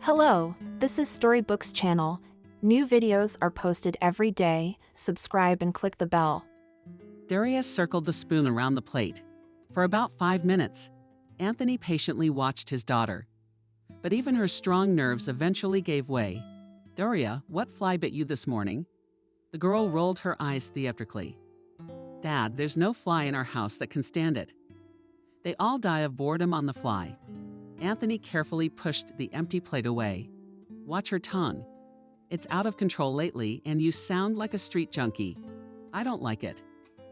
Hello, this is Storybooks channel. New videos are posted every day. Subscribe and click the bell. Darius circled the spoon around the plate. For about 5 minutes, Anthony patiently watched his daughter. But even her strong nerves eventually gave way. "Daria, what fly bit you this morning?" The girl rolled her eyes theatrically. "Dad, there's no fly in our house that can stand it. They all die of boredom on the fly." Anthony carefully pushed the empty plate away. "Watch her tongue. It's out of control lately and you sound like a street junkie. I don't like it."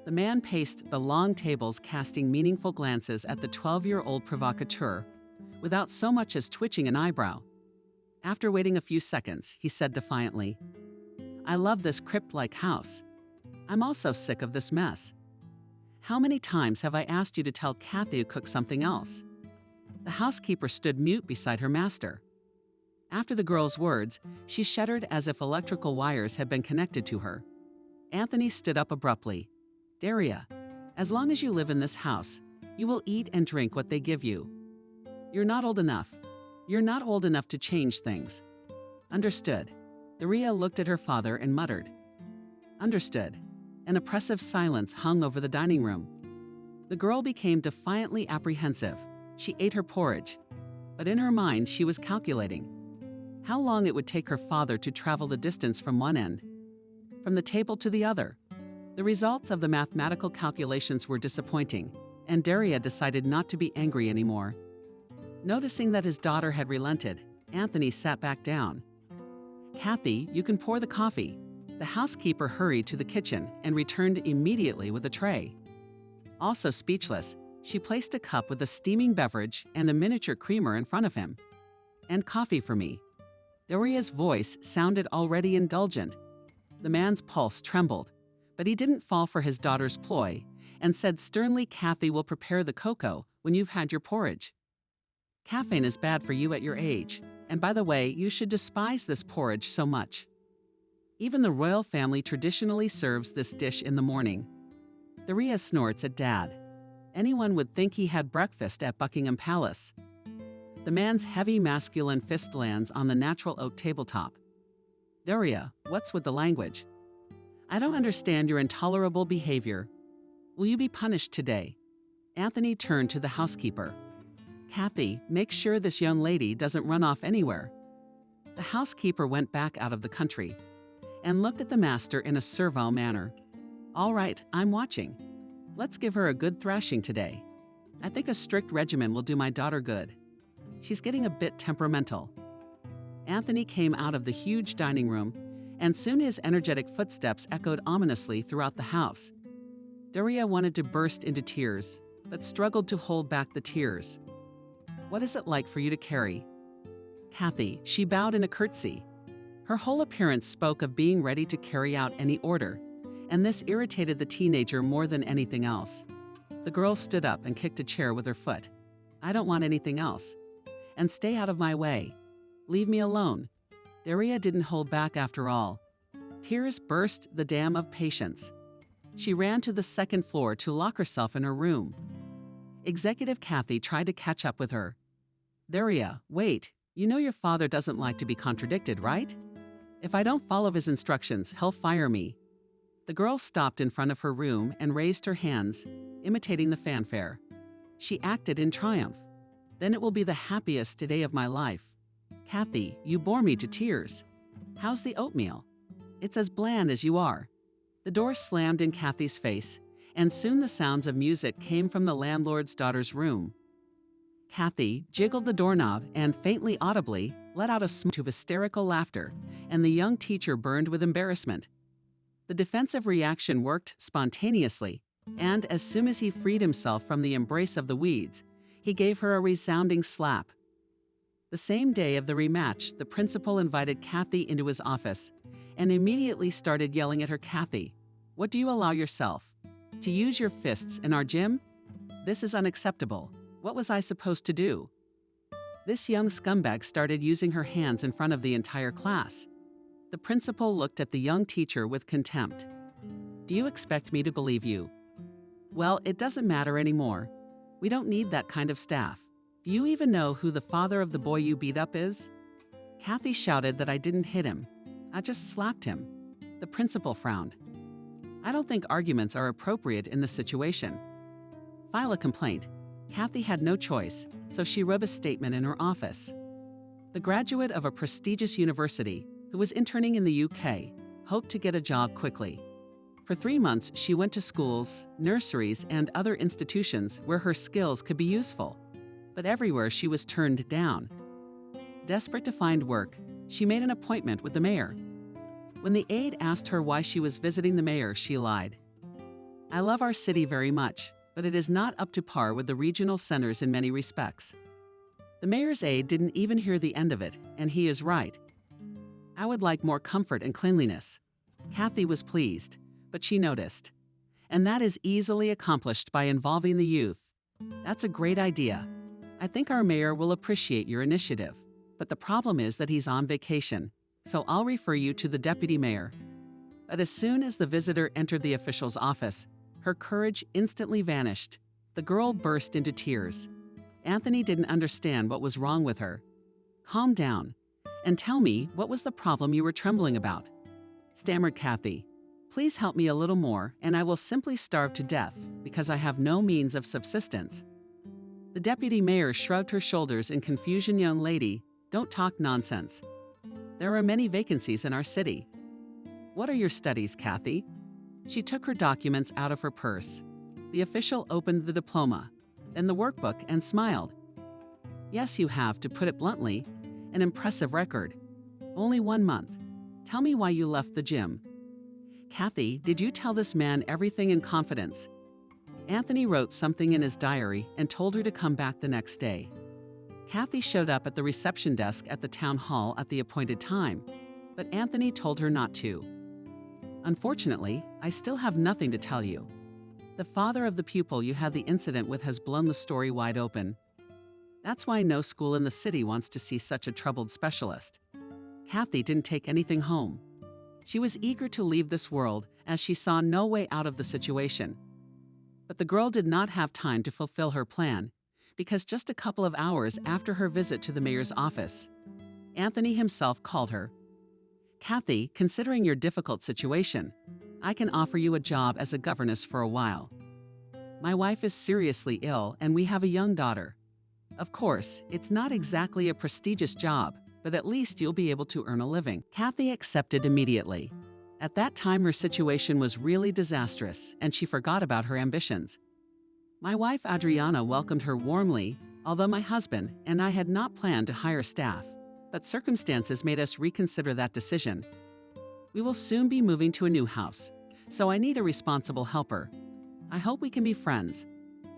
The man paced the long tables, casting meaningful glances at the 12-year-old provocateur, without so much as twitching an eyebrow. After waiting a few seconds, he said defiantly, "I love this crypt-like house. I'm also sick of this mess. How many times have I asked you to tell Kathy to cook something else?" The housekeeper stood mute beside her master. After the girl's words, she shuddered as if electrical wires had been connected to her. Anthony stood up abruptly. "Daria, as long as you live in this house, you will eat and drink what they give you. You're not old enough. You're not old enough to change things." "Understood." Daria looked at her father and muttered, "Understood." An oppressive silence hung over the dining room. The girl became defiantly apprehensive. She ate her porridge, but in her mind she was calculating how long it would take her father to travel the distance from one end, from the table to the other. The results of the mathematical calculations were disappointing, and Daria decided not to be angry anymore. Noticing that his daughter had relented, Anthony sat back down. "Kathy, you can pour the coffee." The housekeeper hurried to the kitchen and returned immediately with a tray. Also speechless, she placed a cup with a steaming beverage and a miniature creamer in front of him. "And coffee for me." Daria's voice sounded already indulgent. The man's pulse trembled, but he didn't fall for his daughter's ploy and said sternly, "Kathy will prepare the cocoa when you've had your porridge. Caffeine is bad for you at your age, and by the way, you should despise this porridge so much. Even the royal family traditionally serves this dish in the morning." Daria snorts at Dad. Anyone would think he had breakfast at Buckingham Palace. The man's heavy masculine fist lands on the natural oak tabletop. "Daria, what's with the language? I don't understand your intolerable behavior. Will you be punished today?" Anthony turned to the housekeeper. "Kathy, make sure this young lady doesn't run off anywhere." The housekeeper went back out of the country and looked at the master in a servile manner. "All right, I'm watching. Let's give her a good thrashing today. I think a strict regimen will do my daughter good. She's getting a bit temperamental." Anthony came out of the huge dining room, and soon his energetic footsteps echoed ominously throughout the house. Daria wanted to burst into tears, but struggled to hold back the tears. "What is it like for you to carry?" "Kathy," she bowed in a curtsy. Her whole appearance spoke of being ready to carry out any order, and this irritated the teenager more than anything else. The girl stood up and kicked a chair with her foot. "I don't want anything else. And stay out of my way. Leave me alone." Daria didn't hold back after all. Tears burst the dam of patience. She ran to the second floor to lock herself in her room. Executive Kathy tried to catch up with her. "Daria, wait. You know your father doesn't like to be contradicted, right? If I don't follow his instructions, he'll fire me." The girl stopped in front of her room and raised her hands, imitating the fanfare. She acted in triumph. "Then it will be the happiest day of my life. Kathy, you bore me to tears. How's the oatmeal? It's as bland as you are." The door slammed in Kathy's face, and soon the sounds of music came from the landlord's daughter's room. Kathy jiggled the doorknob and, faintly audibly, let out a smoke of hysterical laughter, and the young teacher burned with embarrassment. The defensive reaction worked spontaneously, and as soon as he freed himself from the embrace of the weeds, he gave her a resounding slap. The same day of the rematch, the principal invited Kathy into his office and immediately started yelling at her. "Kathy, what do you allow yourself? To use your fists in our gym? This is unacceptable. What was I supposed to do?" This young scumbag started using her hands in front of the entire class. The principal looked at the young teacher with contempt. "Do you expect me to believe you? Well, it doesn't matter anymore. We don't need that kind of staff. Do you even know who the father of the boy you beat up is?" Kathy shouted that I didn't hit him. I just slapped him. The principal frowned. I don't think arguments are appropriate in this situation. File a complaint. Kathy had no choice, so she wrote a statement in her office. The graduate of a prestigious university, who was interning in the UK, hoped to get a job quickly. For 3 months, she went to schools, nurseries, and other institutions where her skills could be useful. But everywhere she was turned down. Desperate to find work, she made an appointment with the mayor. When the aide asked her why she was visiting the mayor, she lied. I love our city very much, but it is not up to par with the regional centers in many respects. The mayor's aide didn't even hear the end of it, and he is right. I would like more comfort and cleanliness. Kathy was pleased, but she noticed. And that is easily accomplished by involving the youth. That's a great idea. I think our mayor will appreciate your initiative, but the problem is that he's on vacation, so I'll refer you to the deputy mayor. But as soon as the visitor entered the official's office, her courage instantly vanished. The girl burst into tears. Anthony didn't understand what was wrong with her. Calm down, and tell me what was the problem you were trembling about, stammered Kathy. Please help me a little more, and I will simply starve to death because I have no means of subsistence. The deputy mayor shrugged her shoulders in confusion. Young lady, don't talk nonsense. There are many vacancies in our city. What are your studies, Kathy? She took her documents out of her purse. The official opened the diploma, then the workbook, and smiled. Yes, you have, to put it bluntly, an impressive record. Only 1 month. Tell me why you left the gym. Kathy, did you tell this man everything in confidence? Anthony wrote something in his diary and told her to come back the next day. Kathy showed up at the reception desk at the town hall at the appointed time, but Anthony told her not to. Unfortunately, I still have nothing to tell you. The father of the pupil you had the incident with has blown the story wide open. That's why no school in the city wants to see such a troubled specialist. Kathy didn't take anything home. She was eager to leave this world as she saw no way out of the situation. But the girl did not have time to fulfill her plan, because just a couple of hours after her visit to the mayor's office, Anthony himself called her. Kathy, considering your difficult situation, I can offer you a job as a governess for a while. My wife is seriously ill and we have a young daughter. Of course, it's not exactly a prestigious job, but at least you'll be able to earn a living. Kathy accepted immediately. At that time, her situation was really disastrous and she forgot about her ambitions. My wife Adriana welcomed her warmly, although my husband and I had not planned to hire staff, but circumstances made us reconsider that decision. We will soon be moving to a new house, so I need a responsible helper. I hope we can be friends.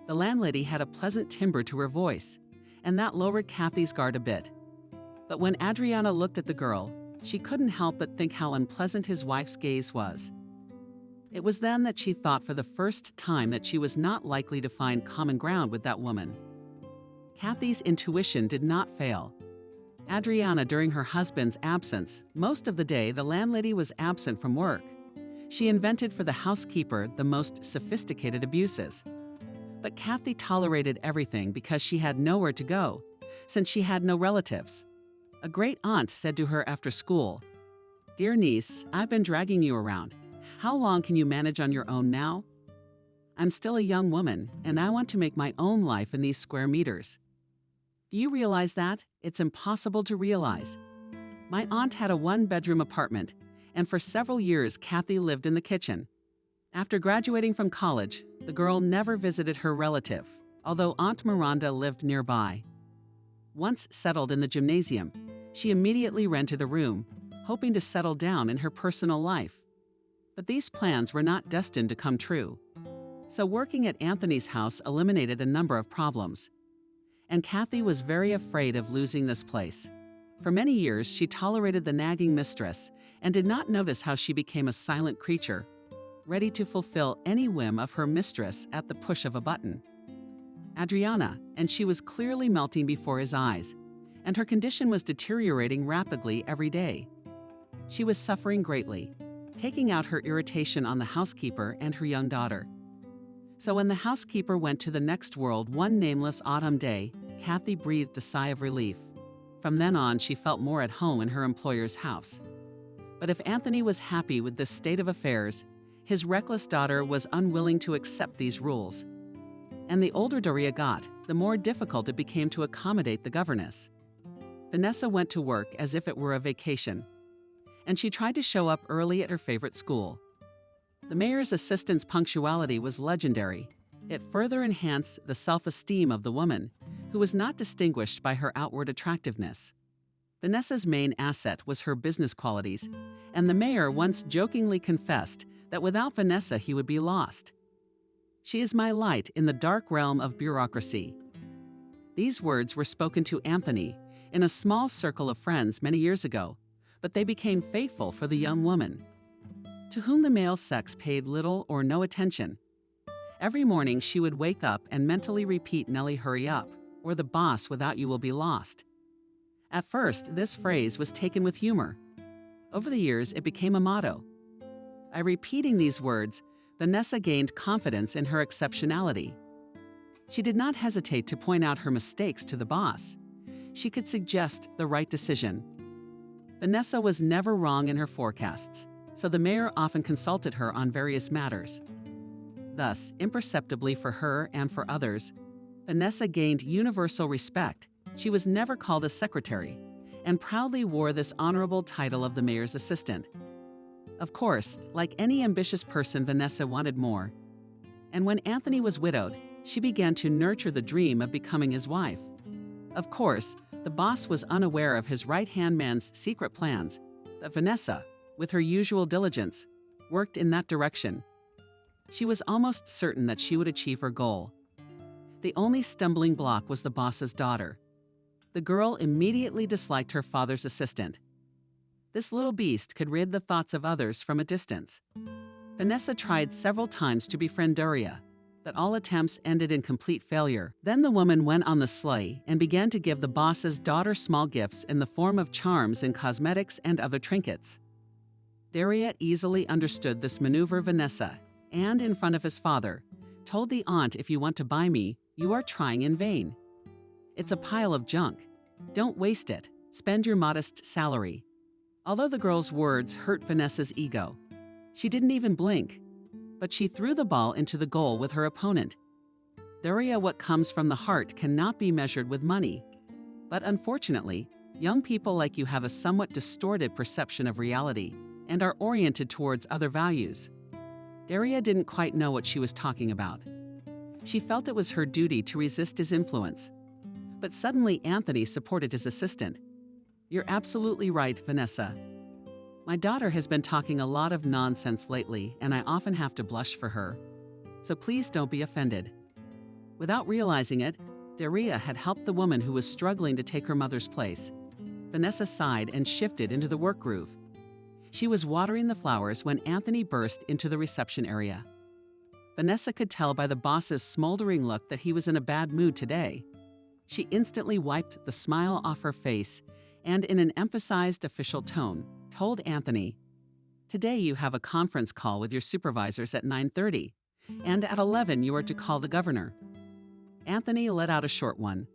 The landlady had a pleasant timbre to her voice, and that lowered Kathy's guard a bit. But when Adriana looked at the girl, she couldn't help but think how unpleasant his wife's gaze was. It was then that she thought for the first time that she was not likely to find common ground with that woman. Kathy's intuition did not fail. Adriana, during her husband's absence, most of the day the landlady was absent from work. She invented for the housekeeper the most sophisticated abuses. But Kathy tolerated everything because she had nowhere to go, since she had no relatives. A great aunt said to her after school, "Dear niece, I've been dragging you around. How long can you manage on your own now? I'm still a young woman, and I want to make my own life in these square meters." Do you realize that? It's impossible to realize. My aunt had a one-bedroom apartment, and for several years Kathy lived in the kitchen. After graduating from college, the girl never visited her relative, although Aunt Miranda lived nearby. Once settled in the gymnasium, she immediately rented a room, hoping to settle down in her personal life. But these plans were not destined to come true. So working at Anthony's house eliminated a number of problems. And Kathy was very afraid of losing this place. For many years, she tolerated the nagging mistress and did not notice how she became a silent creature, ready to fulfill any whim of her mistress at the push of a button. Adriana, and she was clearly melting before his eyes, and her condition was deteriorating rapidly every day. She was suffering greatly, taking out her irritation on the housekeeper and her young daughter. So when the housekeeper went to the next world one nameless autumn day, Kathy breathed a sigh of relief. From then on, she felt more at home in her employer's house. But if Anthony was happy with this state of affairs, his reckless daughter was unwilling to accept these rules. And the older Doria got, the more difficult it became to accommodate the governess. Vanessa went to work as if it were a vacation, and she tried to show up early at her favorite school. The mayor's assistant's punctuality was legendary. It further enhanced the self-esteem of the woman, who was not distinguished by her outward attractiveness. Vanessa's main asset was her business qualities, and the mayor once jokingly confessed that without Vanessa he would be lost. "She is my light in the dark realm of bureaucracy." These words were spoken to Anthony in a small circle of friends many years ago, but they became faithful for the young woman, to whom the male sex paid little or no attention. Every morning she would wake up and mentally repeat "Nellie, hurry up," or "the boss without you will be lost." At first, this phrase was taken with humor. Over the years, it became a motto. By repeating these words, Vanessa gained confidence in her exceptionality. She did not hesitate to point out her mistakes to the boss. She could suggest the right decision. Vanessa was never wrong in her forecasts, so the mayor often consulted her on various matters. Thus, imperceptibly for her and for others, Vanessa gained universal respect. She was never called a secretary, and proudly wore this honorable title of the mayor's assistant. Of course, like any ambitious person, Vanessa wanted more. And when Anthony was widowed, she began to nurture the dream of becoming his wife. Of course, the boss was unaware of his right-hand man's secret plans, but Vanessa, with her usual diligence, worked in that direction. She was almost certain that she would achieve her goal. The only stumbling block was the boss's daughter. The girl immediately disliked her father's assistant. This little beast could read the thoughts of others from a distance. Vanessa tried several times to befriend Doria, but all attempts ended in complete failure. Then the woman went on the sleigh and began to give the boss's daughter small gifts in the form of charms and cosmetics and other trinkets. Doria easily understood this maneuver. Vanessa, and in front of his father, told the aunt, "If you want to buy me, you are trying in vain. It's a pile of junk. Don't waste it. Spend your modest salary." Although the girl's words hurt Vanessa's ego, she didn't even blink, but she threw the ball into the goal with her opponent. Doria, what comes from the heart cannot be measured with money. But unfortunately, young people like you have a somewhat distorted perception of reality and are oriented towards other values. Doria didn't quite know what she was talking about. She felt it was her duty to resist his influence. But suddenly Anthony supported his assistant. "You're absolutely right, Vanessa. My daughter has been talking a lot of nonsense lately, and I often have to blush for her. So please don't be offended." Without realizing it, Doria had helped the woman who was struggling to take her mother's place. Vanessa sighed and shifted into the work groove. She was watering the flowers when Anthony burst into the reception area. Vanessa could tell by the boss's smoldering look that he was in a bad mood today. She instantly wiped the smile off her face and, in an emphasized official tone, told Anthony, "Today you have a conference call with your supervisors at 9:30, and at 11 you are to call the governor." Anthony let out a short one.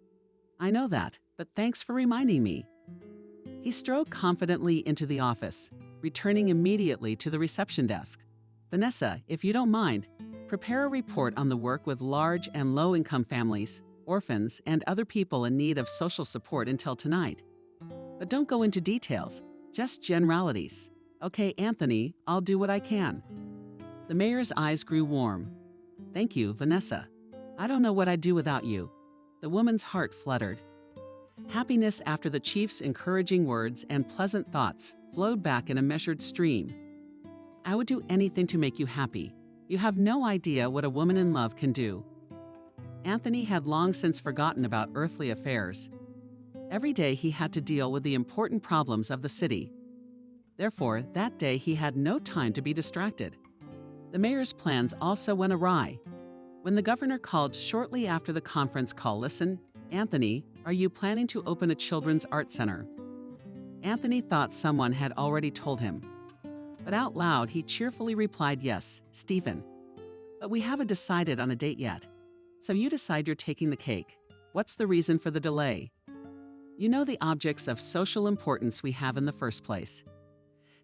"I know that, but thanks for reminding me." He strode confidently into the office, returning immediately to the reception desk. "Vanessa, if you don't mind, prepare a report on the work with large and low-income families, orphans, and other people in need of social support until tonight. But don't go into details, just generalities." "Okay, Anthony, I'll do what I can." The mayor's eyes grew warm. "Thank you, Vanessa. I don't know what I'd do without you." The woman's heart fluttered. Happiness after the chief's encouraging words and pleasant thoughts flowed back in a measured stream. "I would do anything to make you happy. You have no idea what a woman in love can do." Anthony had long since forgotten about earthly affairs. Every day he had to deal with the important problems of the city. Therefore, that day he had no time to be distracted. The mayor's plans also went awry. When the governor called shortly after the conference call, "Listen, Anthony, are you planning to open a children's art center?" Anthony thought someone had already told him. But out loud, he cheerfully replied, "Yes, Stephen. But we haven't decided on a date yet. So you decide you're taking the cake. What's the reason for the delay?" You know the objects of social importance we have in the first place.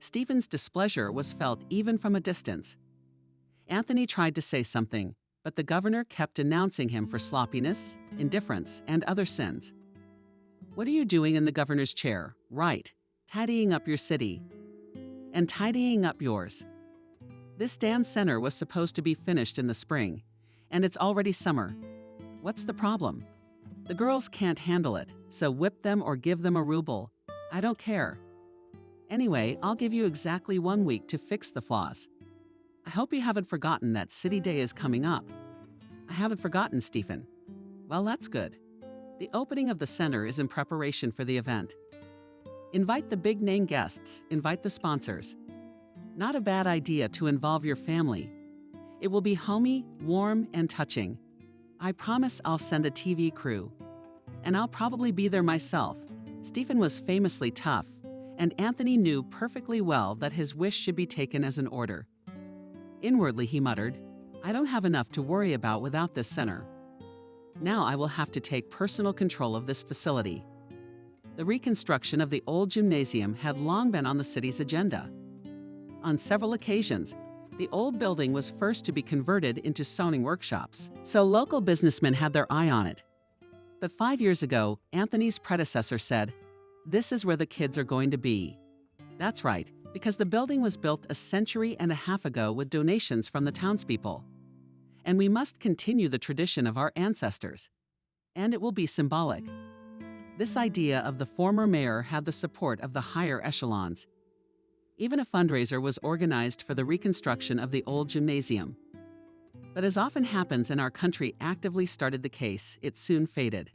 Stephen's displeasure was felt even from a distance. Anthony tried to say something, but the governor kept denouncing him for sloppiness, indifference, and other sins. What are you doing in the governor's chair? Right, tidying up your city. And tidying up yours. This dance center was supposed to be finished in the spring, and it's already summer. What's the problem? The girls can't handle it, so whip them or give them a ruble. I don't care. Anyway, I'll give you exactly 1 week to fix the flaws. I hope you haven't forgotten that City Day is coming up. I haven't forgotten, Stephen. Well, that's good. The opening of the center is in preparation for the event. Invite the big-name guests, invite the sponsors. Not a bad idea to involve your family. It will be homey, warm, and touching. I promise I'll send a TV crew. And I'll probably be there myself. Stephen was famously tough, and Anthony knew perfectly well that his wish should be taken as an order. Inwardly, he muttered, I don't have enough to worry about without this center. Now I will have to take personal control of this facility. The reconstruction of the old gymnasium had long been on the city's agenda. On several occasions, the old building was first to be converted into sewing workshops, so local businessmen had their eye on it. But 5 years ago, Anthony's predecessor said, This is where the kids are going to be. That's right, because the building was built a century and a half ago with donations from the townspeople. And we must continue the tradition of our ancestors. And it will be symbolic. This idea of the former mayor had the support of the higher echelons. Even a fundraiser was organized for the reconstruction of the old gymnasium. But as often happens in our country actively started the case, it soon faded.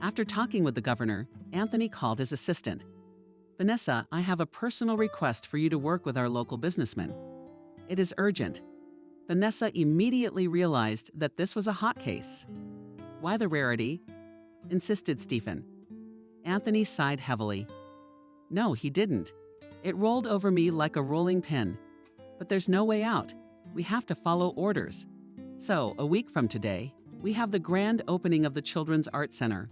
After talking with the governor, Anthony called his assistant. Vanessa, I have a personal request for you to work with our local businessman. It is urgent. Vanessa immediately realized that this was a hot case. Why the rarity? Insisted Stephen. Anthony sighed heavily. No, he didn't. It rolled over me like a rolling pin. But there's no way out. We have to follow orders. So, a week from today, we have the grand opening of the Children's Art Center.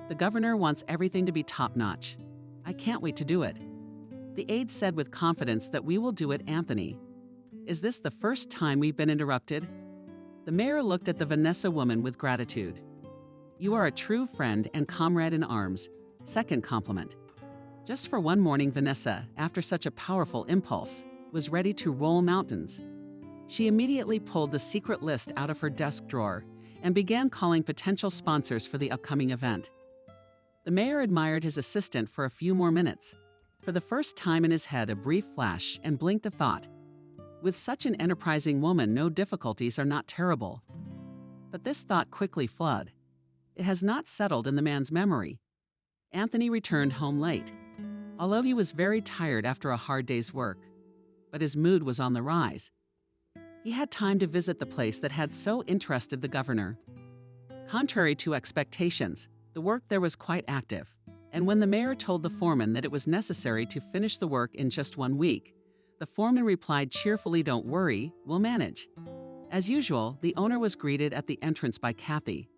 The governor wants everything to be top-notch. I can't wait to do it. The aide said with confidence that we will do it, Anthony. Is this the first time we've been interrupted? The mayor looked at the Vanessa woman with gratitude. You are a true friend and comrade in arms. Second compliment. Just for one morning, Vanessa, after such a powerful impulse, was ready to roll mountains. She immediately pulled the secret list out of her desk drawer and began calling potential sponsors for the upcoming event. The mayor admired his assistant for a few more minutes. For the first time in his head, a brief flash and blinked a thought. With such an enterprising woman, no difficulties are not terrible. But this thought quickly fled. It has not settled in the man's memory. Anthony returned home late. Although he was very tired after a hard day's work, but his mood was on the rise. He had time to visit the place that had so interested the governor. Contrary to expectations, the work there was quite active, and when the mayor told the foreman that it was necessary to finish the work in just 1 week, the foreman replied cheerfully, Don't worry, we'll manage. As usual, the owner was greeted at the entrance by Kathy.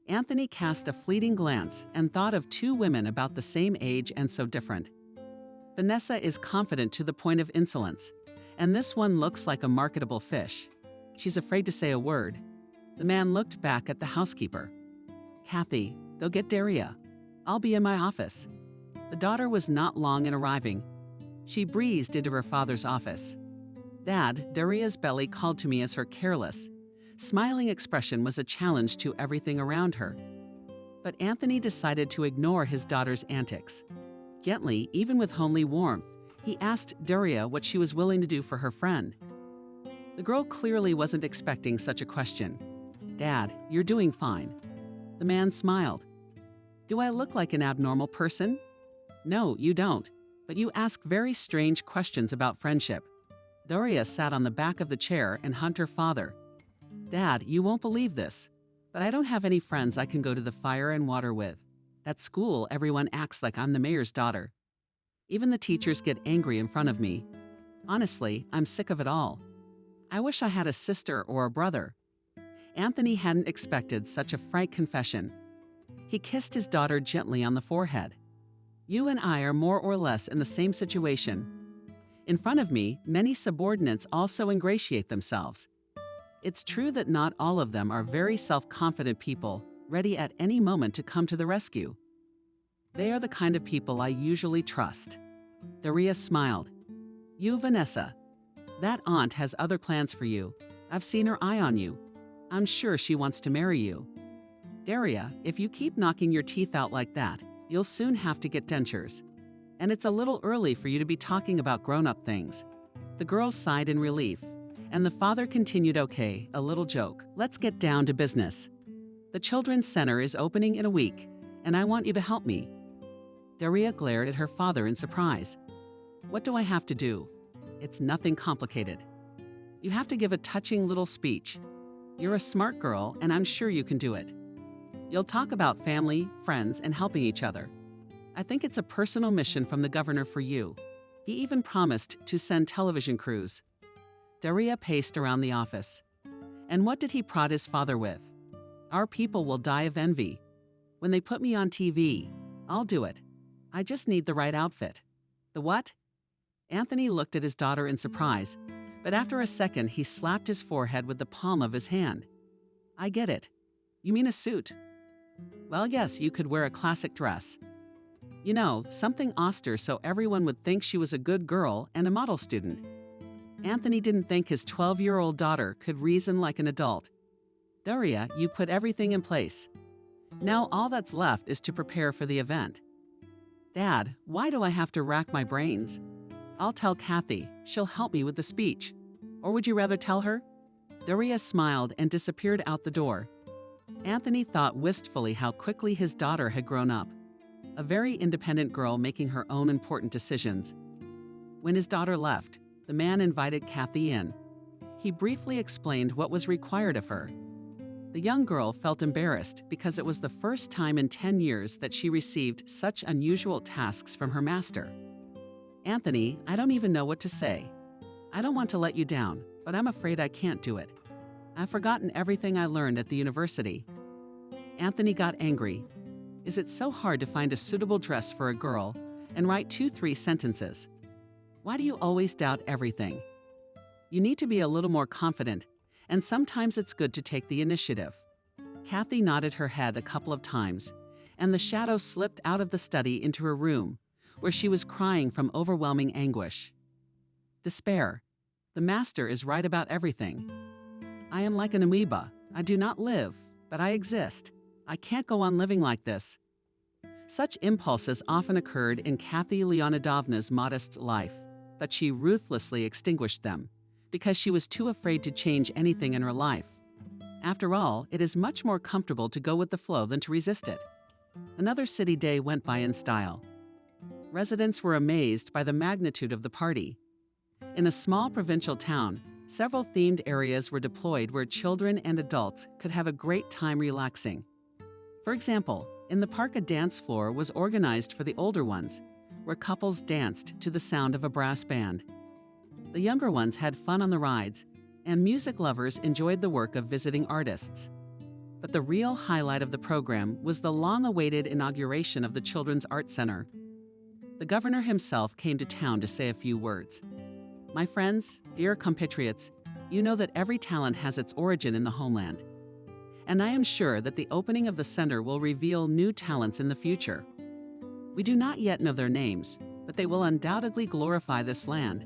Anthony cast a fleeting glance and thought of two women about the same age and so different. Vanessa is confident to the point of insolence, and this one looks like a marketable fish. She's afraid to say a word. The man looked back at the housekeeper. Kathy, go get Daria. I'll be in my office. The daughter was not long in arriving. She breezed into her father's office. Dad, Daria's belly called to me as her careless, smiling expression was a challenge to everything around her. But Anthony decided to ignore his daughter's antics. Gently, even with homely warmth, he asked Daria what she was willing to do for her friend. The girl clearly wasn't expecting such a question. Dad, you're doing fine. The man smiled. Do I look like an abnormal person? No, you don't, but you ask very strange questions about friendship. Daria sat on the back of the chair and hugged her father. Dad, you won't believe this, but I don't have any friends I can go to the fire and water with. At school, everyone acts like I'm the mayor's daughter. Even the teachers get angry in front of me. Honestly, I'm sick of it all. I wish I had a sister or a brother. Anthony hadn't expected such a frank confession. He kissed his daughter gently on the forehead. You and I are more or less in the same situation. In front of me, many subordinates also ingratiate themselves. It's true that not all of them are very self-confident people, ready at any moment to come to the rescue. They are the kind of people I usually trust. Daria smiled. You, Vanessa. That aunt has other plans for you. I've seen her eye on you. I'm sure she wants to marry you. Daria, if you keep knocking your teeth out like that, you'll soon have to get dentures. And it's a little early for you to be talking about grown-up things. The girls sighed in relief, and the father continued, okay, a little joke. Let's get down to business. The Children's Center is opening in a week, and I want you to help me. Daria glared at her father in surprise. What do I have to do? It's nothing complicated. You have to give a touching little speech. You're a smart girl, and I'm sure you can do it. You'll talk about family, friends, and helping each other. I think it's a personal mission from the governor for you. He even promised to send television crews. Daria paced around the office. And what did he prod his father with? Our people will die of envy. When they put me on TV, I'll do it. I just need the right outfit. The what? Anthony looked at his daughter in surprise, but after a second he slapped his forehead with the palm of his hand. I get it. You mean a suit? Well, yes, you could wear a classic dress. You know, something austere so everyone would think she was a good girl and a model student. Anthony didn't think his 12-year-old daughter could reason like an adult. Daria, you put everything in place. Now all that's left is to prepare for the event. Dad, why do I have to rack my brains? I'll tell Kathy. She'll help me with the speech. Or would you rather tell her? Daria smiled and disappeared out the door. Anthony thought wistfully how quickly his daughter had grown up. A very independent girl making her own important decisions. When his daughter left, the man invited Kathy in. He briefly explained what was required of her. The young girl felt embarrassed because it was the first time in 10 years that she received such unusual tasks from her master. Anthony, I don't even know what to say. I don't want to let you down, but I'm afraid I can't do it. I've forgotten everything I learned at the university. Anthony got angry. Is it so hard to find a suitable dress for a girl and write 2-3 sentences? Why do you always doubt everything? You need to be a little more confident, and sometimes it's good to take the initiative. Kathy nodded her head a couple of times, and the shadow slipped out of the study into her room, where she was crying from overwhelming anguish. Despair. The master is right about everything. I am like an amoeba. I do not live, but I exist. I can't go on living like this. Such impulses often occurred in Kathy Leonidovna's modest life, but she ruthlessly extinguished them, because she was too afraid to change anything in her life. After all, it is much more comfortable to go with the flow than to resist it. Another city day went by in style. Residents were amazed by the magnitude of the party. In a small provincial town, several themed areas were deployed where children and adults could have a great time relaxing. For example, in the park a dance floor was organized for the older ones, where couples danced to the sound of a brass band. The younger ones had fun on the rides, and music lovers enjoyed the work of visiting artists. But the real highlight of the program was the long-awaited inauguration of the Children's Art Center. The governor himself came to town to say a few words. My friends, dear compatriots, you know that every talent has its origin in the homeland. And I am sure that the opening of the center will reveal new talents in the future. We do not yet know their names, but they will undoubtedly glorify this land.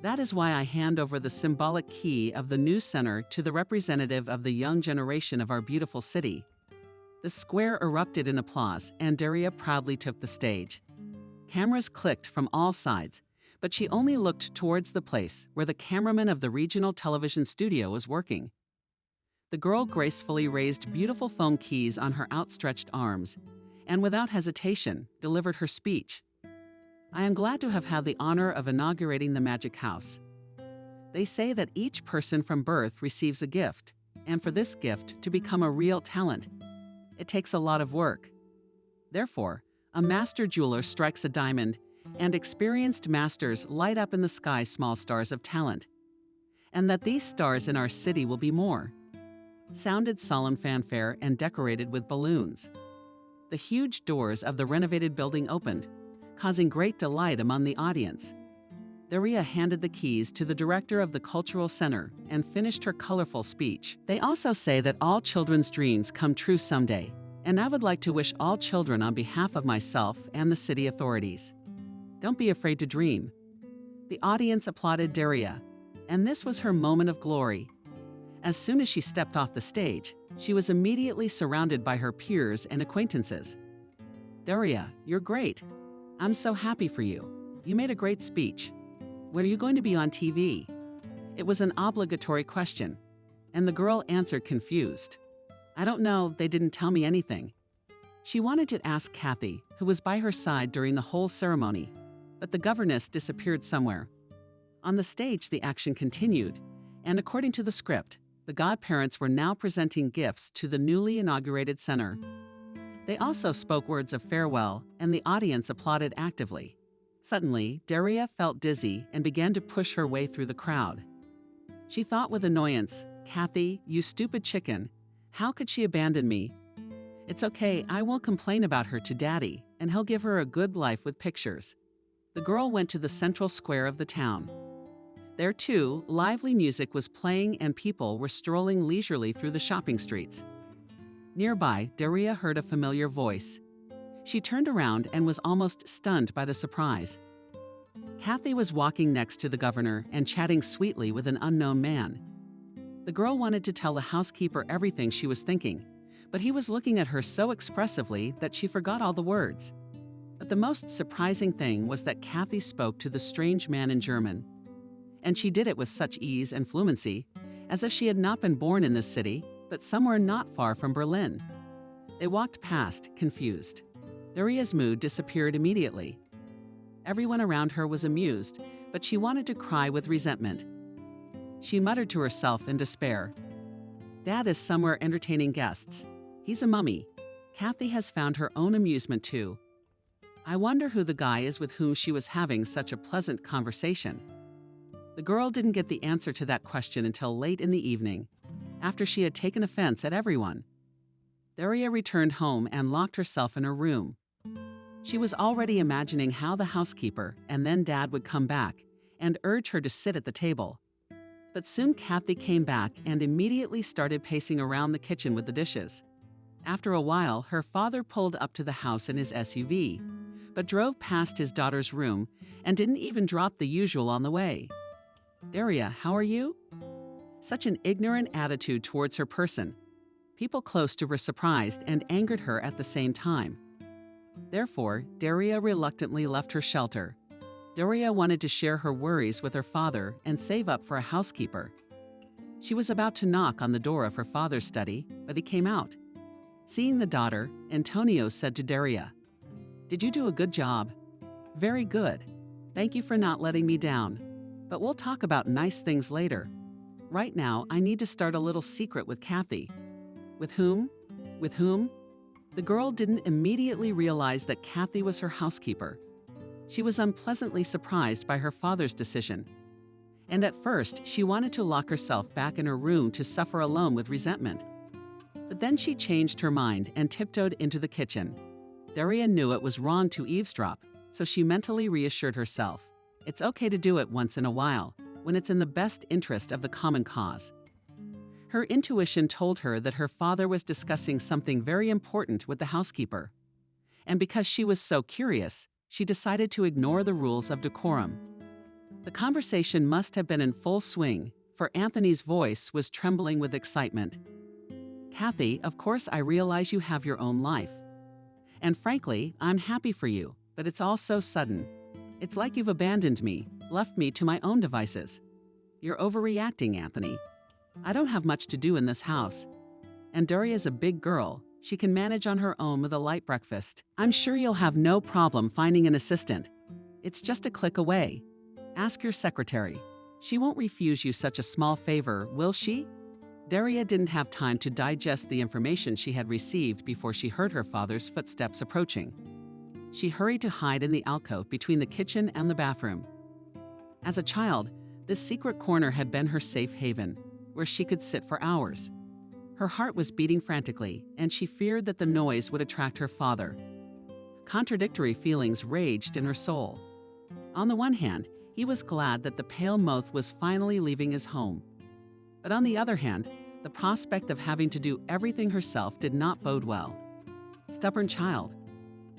That is why I hand over the symbolic key of the new center to the representative of the young generation of our beautiful city. The square erupted in applause, and Daria proudly took the stage. Cameras clicked from all sides, but she only looked towards the place where the cameraman of the regional television studio was working. The girl gracefully raised beautiful foam keys on her outstretched arms, and without hesitation, delivered her speech. I am glad to have had the honor of inaugurating the Magic House. They say that each person from birth receives a gift, and for this gift to become a real talent, it takes a lot of work. Therefore, a master jeweler strikes a diamond, and experienced masters light up in the sky small stars of talent. And that these stars in our city will be more. Sounded solemn fanfare and decorated with balloons. the huge doors of the renovated building opened, causing great delight among the audience. Daria handed the keys to the director of the Cultural Center and finished her colorful speech. They also say that all children's dreams come true someday, and I would like to wish all children on behalf of myself and the city authorities. Don't be afraid to dream. The audience applauded Daria, and this was her moment of glory. As soon as she stepped off the stage, she was immediately surrounded by her peers and acquaintances. Daria, you're great. I'm so happy for you. You made a great speech. When are you going to be on TV? It was an obligatory question, and the girl answered confused. I don't know, they didn't tell me anything. She wanted to ask Kathy, who was by her side during the whole ceremony, but the governess disappeared somewhere. On the stage, the action continued, and according to the script, the godparents were now presenting gifts to the newly inaugurated center. They also spoke words of farewell, and the audience applauded actively. Suddenly, Daria felt dizzy and began to push her way through the crowd. She thought with annoyance, Kathy, you stupid chicken, how could she abandon me? It's okay, I won't complain about her to Daddy, and he'll give her a good life with pictures. The girl went to the central square of the town. There too, lively music was playing and people were strolling leisurely through the shopping streets. Nearby, Daria heard a familiar voice. She turned around and was almost stunned by the surprise. Kathy was walking next to the governor and chatting sweetly with an unknown man. The girl wanted to tell the housekeeper everything she was thinking, but he was looking at her so expressively that she forgot all the words. But the most surprising thing was that Kathy spoke to the strange man in German. And she did it with such ease and fluency, as if she had not been born in this city, but somewhere not far from Berlin. They walked past, confused. Daria's mood disappeared immediately. Everyone around her was amused, but she wanted to cry with resentment. She muttered to herself in despair. Dad is somewhere entertaining guests. He's a mummy. Kathy has found her own amusement too. I wonder who the guy is with whom she was having such a pleasant conversation. The girl didn't get the answer to that question until late in the evening, after she had taken offense at everyone. Daria returned home and locked herself in her room. She was already imagining how the housekeeper and then Dad would come back and urge her to sit at the table. But soon Kathy came back and immediately started pacing around the kitchen with the dishes. After a while, her father pulled up to the house in his SUV, but drove past his daughter's room and didn't even drop the usual on the way. Daria, how are you? Such an ignorant attitude towards her person. People close to her surprised and angered her at the same time. Therefore, Daria reluctantly left her shelter. Daria wanted to share her worries with her father and save up for a housekeeper. She was about to knock on the door of her father's study, but he came out. Seeing the daughter, Antonio said to Daria, "Did you do a good job?" "Very good. Thank you for not letting me down. But we'll talk about nice things later. Right now, I need to start a little secret with Kathy." "With whom? With whom?" The girl didn't immediately realize that Kathy was her housekeeper. She was unpleasantly surprised by her father's decision. And at first, she wanted to lock herself back in her room to suffer alone with resentment. But then she changed her mind and tiptoed into the kitchen. Daria knew it was wrong to eavesdrop, so she mentally reassured herself. It's okay to do it once in a while, when it's in the best interest of the common cause. Her intuition told her that her father was discussing something very important with the housekeeper. And because she was so curious, she decided to ignore the rules of decorum. The conversation must have been in full swing, for Anthony's voice was trembling with excitement. "Kathy, of course I realize you have your own life. And frankly, I'm happy for you, but it's all so sudden. It's like you've abandoned me, left me to my own devices. You're overreacting, Anthony. I don't have much to do in this house. And Daria's a big girl. She can manage on her own with a light breakfast. I'm sure you'll have no problem finding an assistant. It's just a click away. Ask your secretary. She won't refuse you such a small favor, will she?" Daria didn't have time to digest the information she had received before she heard her father's footsteps approaching. She hurried to hide in the alcove between the kitchen and the bathroom. As a child, this secret corner had been her safe haven, where she could sit for hours. Her heart was beating frantically, and she feared that the noise would attract her father. Contradictory feelings raged in her soul. On the one hand, he was glad that the pale moth was finally leaving his home. But on the other hand, the prospect of having to do everything herself did not bode well. Stubborn child.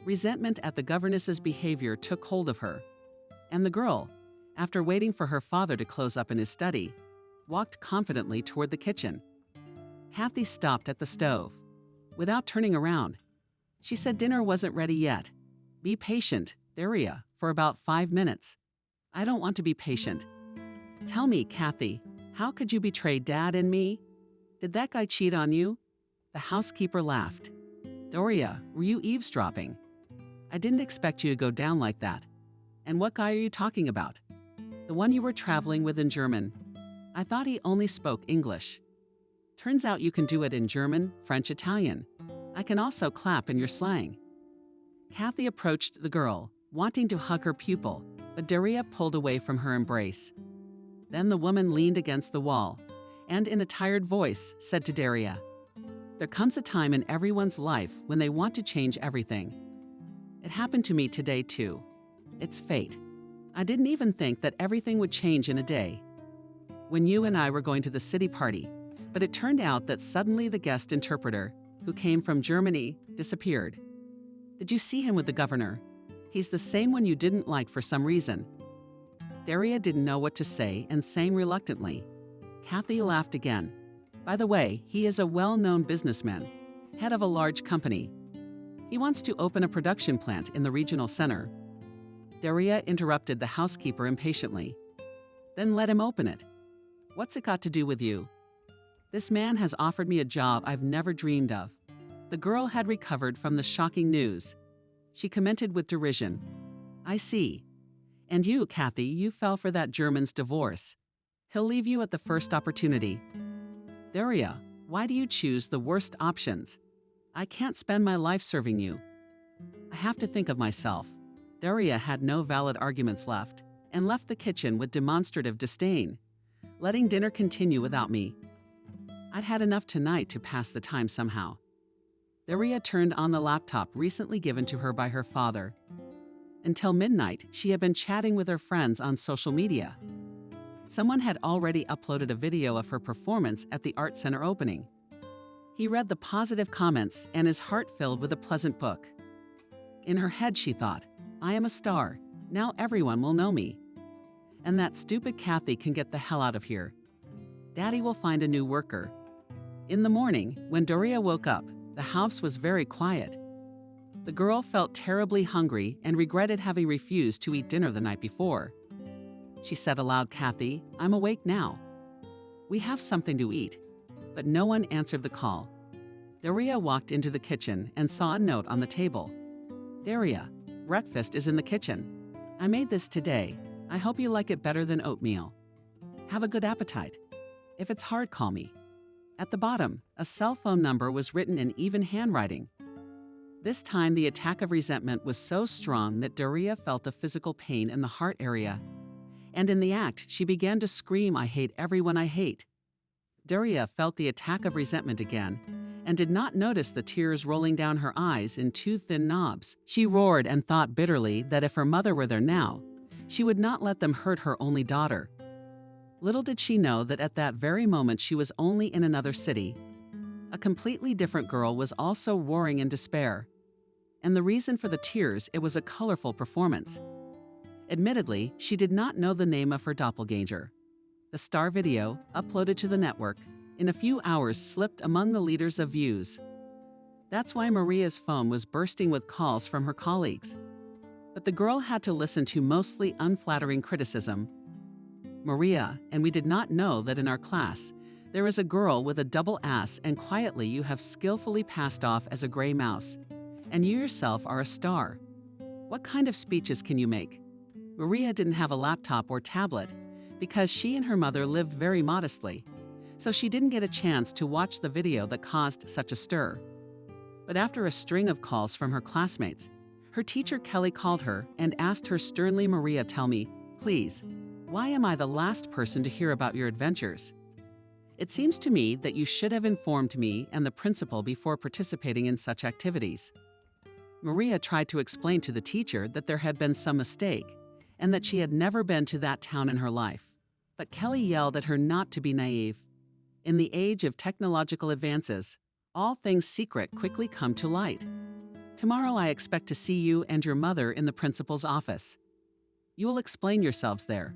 Resentment at the governess's behavior took hold of her. And the girl, after waiting for her father to close up in his study, walked confidently toward the kitchen. Kathy stopped at the stove. Without turning around, she said dinner wasn't ready yet. Be patient, Daria, for about 5 minutes. I don't want to be patient. Tell me, Kathy, how could you betray Dad and me? Did that guy cheat on you? The housekeeper laughed. Doria, were you eavesdropping? I didn't expect you to go down like that. And what guy are you talking about? The one you were traveling with in German. I thought he only spoke English. Turns out you can do it in German, French, Italian. I can also clap in your slang. Kathy approached the girl, wanting to hug her pupil, but Daria pulled away from her embrace. Then the woman leaned against the wall, and in a tired voice said to Daria, "There comes a time in everyone's life when they want to change everything. It happened to me today too. It's fate. I didn't even think that everything would change in a day. When you and I were going to the city party, but it turned out that suddenly the guest interpreter, who came from Germany, disappeared. Did you see him with the governor? He's the same one you didn't like for some reason." Daria didn't know what to say and sang reluctantly. Kathy laughed again. By the way, he is a well-known businessman, head of a large company. He wants to open a production plant in the regional center. Daria interrupted the housekeeper impatiently. Then let him open it. What's it got to do with you? This man has offered me a job I've never dreamed of. The girl had recovered from the shocking news. She commented with derision. I see. And you, Kathy, you fell for that German's divorce. He'll leave you at the first opportunity. Daria, why do you choose the worst options? I can't spend my life serving you. I have to think of myself. Daria had no valid arguments left and left the kitchen with demonstrative disdain, letting dinner continue without me. I'd had enough tonight to pass the time somehow. Daria turned on the laptop recently given to her by her father. Until midnight, she had been chatting with her friends on social media. Someone had already uploaded a video of her performance at the art center opening. He read the positive comments and his heart filled with a pleasant book. In her head, she thought, I am a star. Now everyone will know me. And that stupid Kathy can get the hell out of here. Daddy will find a new worker. In the morning, when Daria woke up, the house was very quiet. The girl felt terribly hungry and regretted having refused to eat dinner the night before. She said aloud, Kathy, I'm awake now. We have something to eat. But no one answered the call. Daria walked into the kitchen and saw a note on the table. Daria, breakfast is in the kitchen. I made this today. I hope you like it better than oatmeal. Have a good appetite. If it's hard, call me. At the bottom, a cell phone number was written in even handwriting. This time, the attack of resentment was so strong that Daria felt a physical pain in the heart area. And in the act, she began to scream, I hate everyone I hate. Daria felt the attack of resentment again and did not notice the tears rolling down her eyes in two thin knobs. She roared and thought bitterly that if her mother were there now, she would not let them hurt her only daughter. Little did she know that at that very moment she was only in another city. A completely different girl was also roaring in despair. And the reason for the tears, it was a colorful performance. Admittedly, she did not know the name of her doppelganger. The star video, uploaded to the network, in a few hours slipped among the leaders of views. That's why Maria's phone was bursting with calls from her colleagues. But the girl had to listen to mostly unflattering criticism. Maria, and we did not know that in our class, there is a girl with a double ass and quietly you have skillfully passed off as a gray mouse. And you yourself are a star. What kind of speeches can you make? Maria didn't have a laptop or tablet because she and her mother lived very modestly, so she didn't get a chance to watch the video that caused such a stir. But after a string of calls from her classmates, her teacher Kelly called her and asked her sternly, Maria, tell me, please, why am I the last person to hear about your adventures? It seems to me that you should have informed me and the principal before participating in such activities. Maria tried to explain to the teacher that there had been some mistake and that she had never been to that town in her life. But Kelly yelled at her not to be naive. In the age of technological advances, all things secret quickly come to light. Tomorrow I expect to see you and your mother in the principal's office. You will explain yourselves there.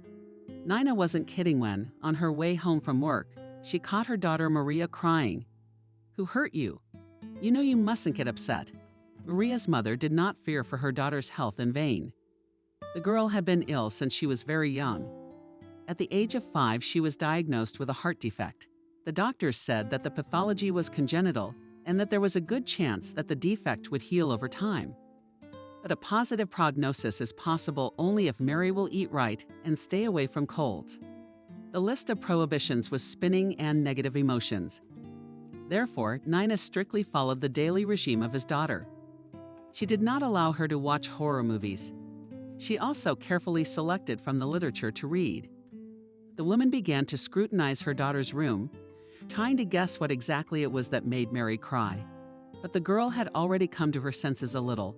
Nina wasn't kidding when, on her way home from work, she caught her daughter Maria crying. Who hurt you? You know you mustn't get upset. Maria's mother did not fear for her daughter's health in vain. The girl had been ill since she was very young. At the age of 5, she was diagnosed with a heart defect. The doctors said that the pathology was congenital and that there was a good chance that the defect would heal over time. But a positive prognosis is possible only if Mary will eat right and stay away from colds. The list of prohibitions was spinning and negative emotions. Therefore, Nina strictly followed the daily regime of his daughter. She did not allow her to watch horror movies. She also carefully selected from the literature to read. The woman began to scrutinize her daughter's room, trying to guess what exactly it was that made Mary cry. But the girl had already come to her senses a little.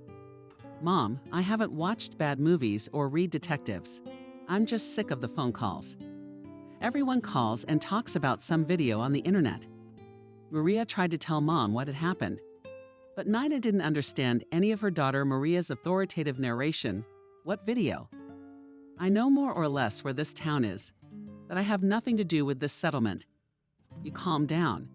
Mom, I haven't watched bad movies or read detectives. I'm just sick of the phone calls. Everyone calls and talks about some video on the internet. Maria tried to tell Mom what had happened. But Nina didn't understand any of her daughter Maria's authoritative narration. What video? I know more or less where this town is, but I have nothing to do with this settlement. You calm down.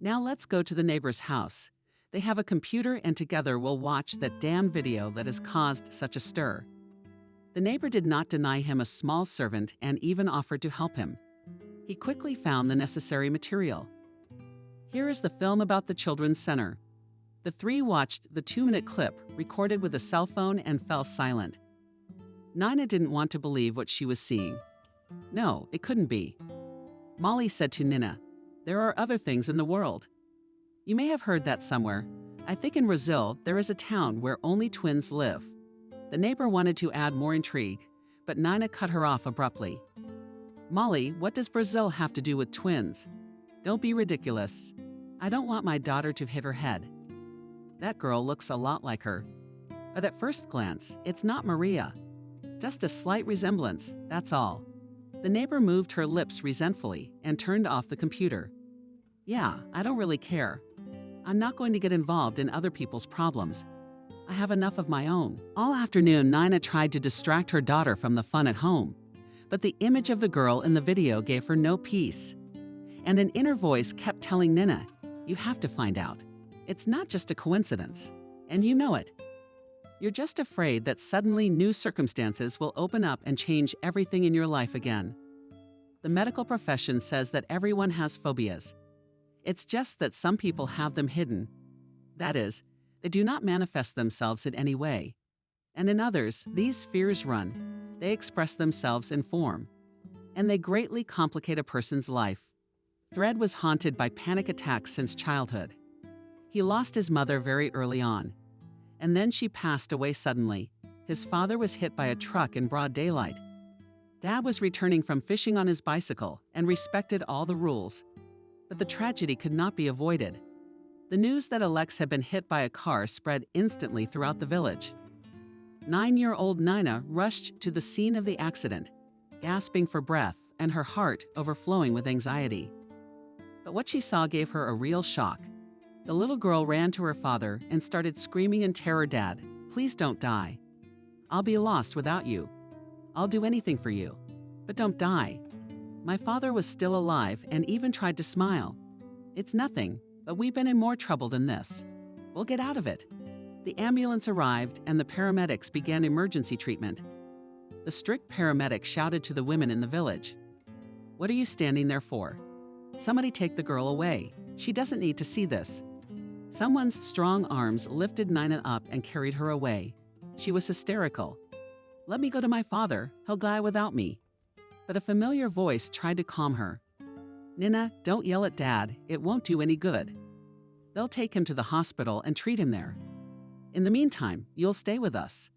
Now let's go to the neighbor's house. They have a computer and together we'll watch that damn video that has caused such a stir. The neighbor did not deny him a small servant and even offered to help him. He quickly found the necessary material. Here is the film about the children's center. The three watched the 2-minute clip recorded with a cell phone and fell silent. Nina didn't want to believe what she was seeing. No, it couldn't be. Molly said to Nina, "There are other things in the world. You may have heard that somewhere. I think in Brazil there is a town where only twins live." The neighbor wanted to add more intrigue, but Nina cut her off abruptly. "Molly, what does Brazil have to do with twins? Don't be ridiculous. I don't want my daughter to hit her head. That girl looks a lot like her. But at first glance, it's not Maria. Just a slight resemblance, that's all." The neighbor moved her lips resentfully and turned off the computer. "Yeah, I don't really care. I'm not going to get involved in other people's problems. I have enough of my own." All afternoon, Nina tried to distract her daughter from the fun at home, but the image of the girl in the video gave her no peace. And an inner voice kept telling Nina, "You have to find out. It's not just a coincidence, and you know it. You're just afraid that suddenly new circumstances will open up and change everything in your life again." The medical profession says that everyone has phobias. It's just that some people have them hidden. That is, they do not manifest themselves in any way. And in others, these fears run. They express themselves in form. And they greatly complicate a person's life. Thread was haunted by panic attacks since childhood. He lost his mother very early on. And then she passed away suddenly. His father was hit by a truck in broad daylight. Dad was returning from fishing on his bicycle and respected all the rules. But the tragedy could not be avoided. The news that Alex had been hit by a car spread instantly throughout the village. 9-year-old Nina rushed to the scene of the accident, gasping for breath and her heart overflowing with anxiety. But what she saw gave her a real shock. The little girl ran to her father and started screaming in terror, "Dad, please don't die. I'll be lost without you. I'll do anything for you. But don't die." My father was still alive and even tried to smile. "It's nothing, but we've been in more trouble than this. We'll get out of it." The ambulance arrived and the paramedics began emergency treatment. The strict paramedic shouted to the women in the village, "What are you standing there for? Somebody take the girl away. She doesn't need to see this." Someone's strong arms lifted Nina up and carried her away. She was hysterical. "Let me go to my father. He'll die without me." But a familiar voice tried to calm her. "Nina, don't yell at Dad. It won't do any good. They'll take him to the hospital and treat him there. In the meantime, you'll stay with us."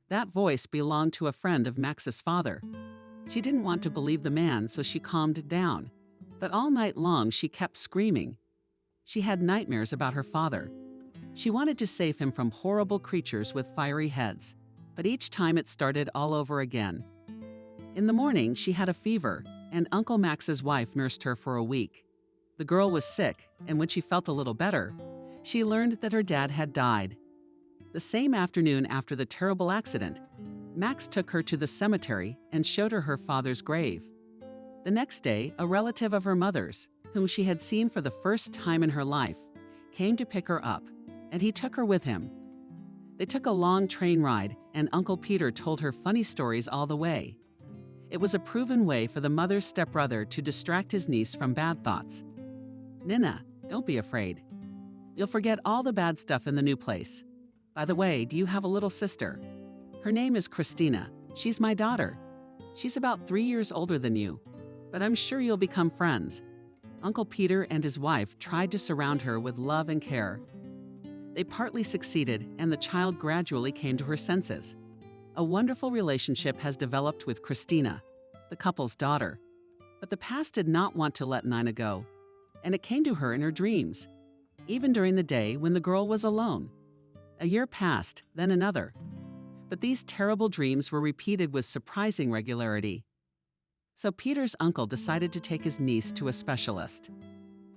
That voice belonged to a friend of Max's father. She didn't want to believe the man, so she calmed down. But all night long she kept screaming. She had nightmares about her father. She wanted to save him from horrible creatures with fiery heads, but each time it started all over again. In the morning, she had a fever, and Uncle Max's wife nursed her for a week. The girl was sick, and when she felt a little better, she learned that her dad had died. The same afternoon after the terrible accident, Max took her to the cemetery and showed her her father's grave. The next day, a relative of her mother's, whom she had seen for the first time in her life, came to pick her up, and he took her with him. They took a long train ride, and Uncle Peter told her funny stories all the way. It was a proven way for the mother's stepbrother to distract his niece from bad thoughts. "Nina, don't be afraid. You'll forget all the bad stuff in the new place. By the way, do you have a little sister? Her name is Christina. She's my daughter. She's about 3 years older than you, but I'm sure you'll become friends." Uncle Peter and his wife tried to surround her with love and care. They partly succeeded, and the child gradually came to her senses. A wonderful relationship has developed with Christina, the couple's daughter. But the past did not want to let Nina go, and it came to her in her dreams, even during the day when the girl was alone. A year passed, then another. But these terrible dreams were repeated with surprising regularity. So Peter's uncle decided to take his niece to a specialist.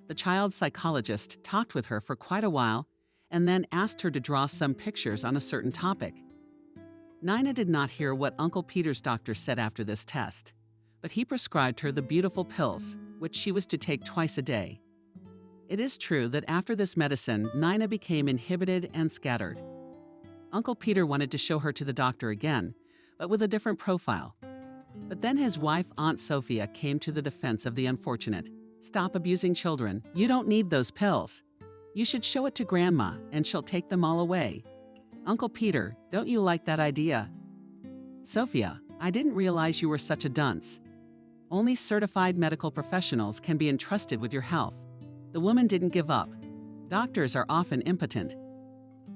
The child psychologist talked with her for quite a while and then asked her to draw some pictures on a certain topic. Nina did not hear what Uncle Peter's doctor said after this test, but he prescribed her the beautiful pills, which she was to take twice a day. It is true that after this medicine, Nina became inhibited and scattered. Uncle Peter wanted to show her to the doctor again, but with a different profile. But then his wife, Aunt Sophia, came to the defense of the unfortunate. "Stop abusing children. You don't need those pills. You should show it to Grandma, and she'll take them all away." "Uncle Peter, don't you like that idea?" "Sophia, I didn't realize you were such a dunce. Only certified medical professionals can be entrusted with your health." The woman didn't give up. Doctors are often impotent.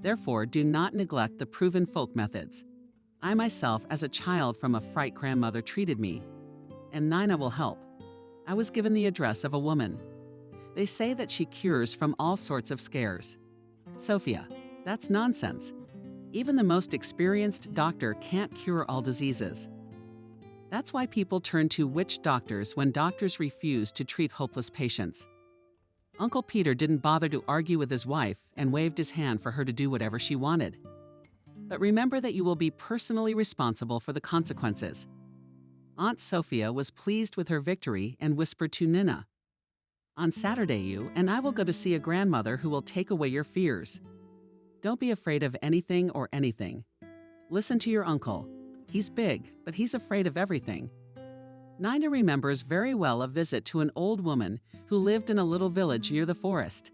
Therefore, do not neglect the proven folk methods. I myself, as a child from a fright grandmother, treated me, and Nina will help. I was given the address of a woman. They say that she cures from all sorts of scares. Sophia, that's nonsense. Even the most experienced doctor can't cure all diseases. That's why people turn to witch doctors when doctors refuse to treat hopeless patients. Uncle Peter didn't bother to argue with his wife and waved his hand for her to do whatever she wanted. But remember that you will be personally responsible for the consequences. Aunt Sophia was pleased with her victory and whispered to Nina, "On Saturday you and I will go to see a grandmother who will take away your fears. Don't be afraid of anything or anything. Listen to your uncle. He's big, but he's afraid of everything." Nina remembers very well a visit to an old woman who lived in a little village near the forest.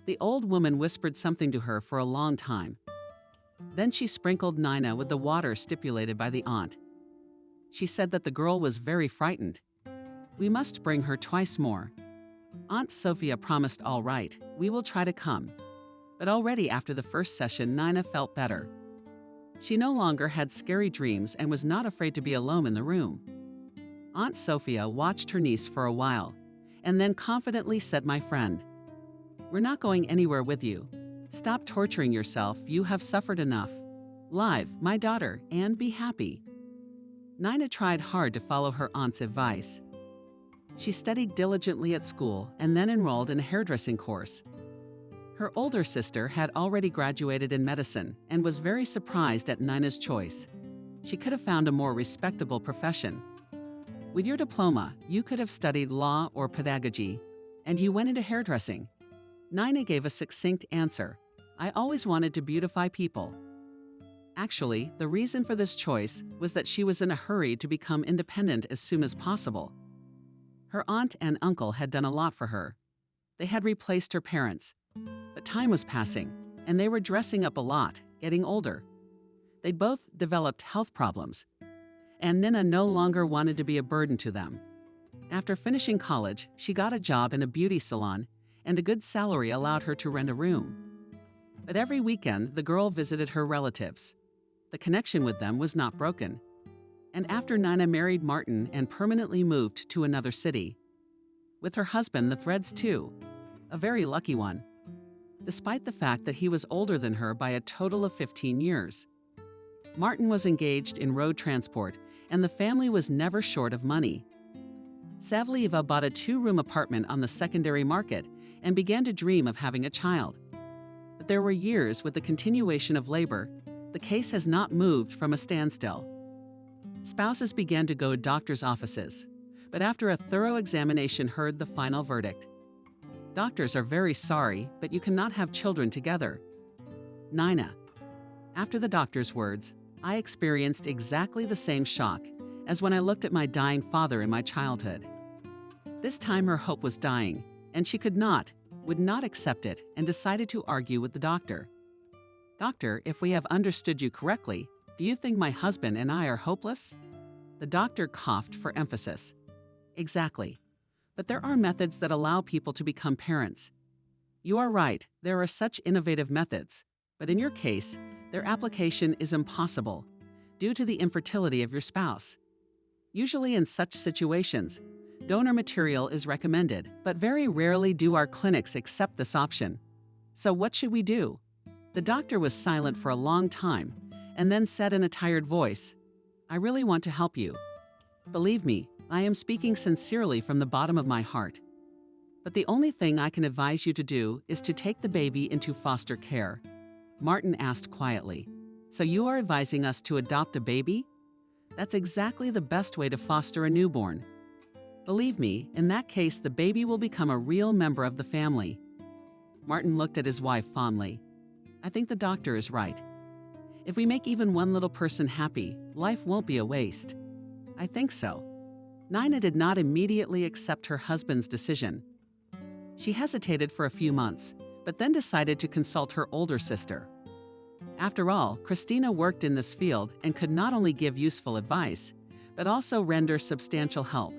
The old woman whispered something to her for a long time. Then she sprinkled Nina with the water stipulated by the aunt. She said that the girl was very frightened. "We must bring her twice more." Aunt Sophia promised all right, "We will try to come." But already after the first session, Nina felt better. She no longer had scary dreams and was not afraid to be alone in the room. Aunt Sophia watched her niece for a while, and then confidently said, "My friend, we're not going anywhere with you. Stop torturing yourself, you have suffered enough. Live, my daughter, and be happy." Nina tried hard to follow her aunt's advice. She studied diligently at school and then enrolled in a hairdressing course. Her older sister had already graduated in medicine and was very surprised at Nina's choice. She could have found a more respectable profession. "With your diploma, you could have studied law or pedagogy, and you went into hairdressing." Nina gave a succinct answer. "I always wanted to beautify people." Actually, the reason for this choice was that she was in a hurry to become independent as soon as possible. Her aunt and uncle had done a lot for her. They had replaced her parents. But time was passing, and they were dressing up a lot, getting older. They both developed health problems, and Nina no longer wanted to be a burden to them. After finishing college, she got a job in a beauty salon, and a good salary allowed her to rent a room. But every weekend, the girl visited her relatives. The connection with them was not broken. And after Nina married Martin and permanently moved to another city, With her husband, the threads too. A very lucky one. Despite the fact that he was older than her by a total of 15 years. Martin was engaged in road transport, and the family was never short of money. Savlieva bought a 2-room apartment on the secondary market and began to dream of having a child. But there were years with the continuation of labor, the case has not moved from a standstill. Spouses began to go to doctors' offices, but after a thorough examination heard the final verdict. Doctors are very sorry, but you cannot have children together. Nina. After the doctor's words, I experienced exactly the same shock as when I looked at my dying father in my childhood. This time her hope was dying, and she would not accept it and decided to argue with the doctor. Doctor, if we have understood you correctly, do you think my husband and I are hopeless? The doctor coughed for emphasis. Exactly. But there are methods that allow people to become parents. You are right, there are such innovative methods, but in your case, their application is impossible due to the infertility of your spouse. Usually in such situations, donor material is recommended, but very rarely do our clinics accept this option. So what should we do? The doctor was silent for a long time and then said in a tired voice, I really want to help you. Believe me, I am speaking sincerely from the bottom of my heart. But the only thing I can advise you to do is to take the baby into foster care. Martin asked quietly, So you are advising us to adopt a baby? That's exactly the best way to foster a newborn. Believe me, in that case, the baby will become a real member of the family. Martin looked at his wife fondly. I think the doctor is right. If we make even one little person happy, life won't be a waste. I think so. Nina did not immediately accept her husband's decision. She hesitated for a few months, but then decided to consult her older sister. After all, Christina worked in this field and could not only give useful advice, but also render substantial help.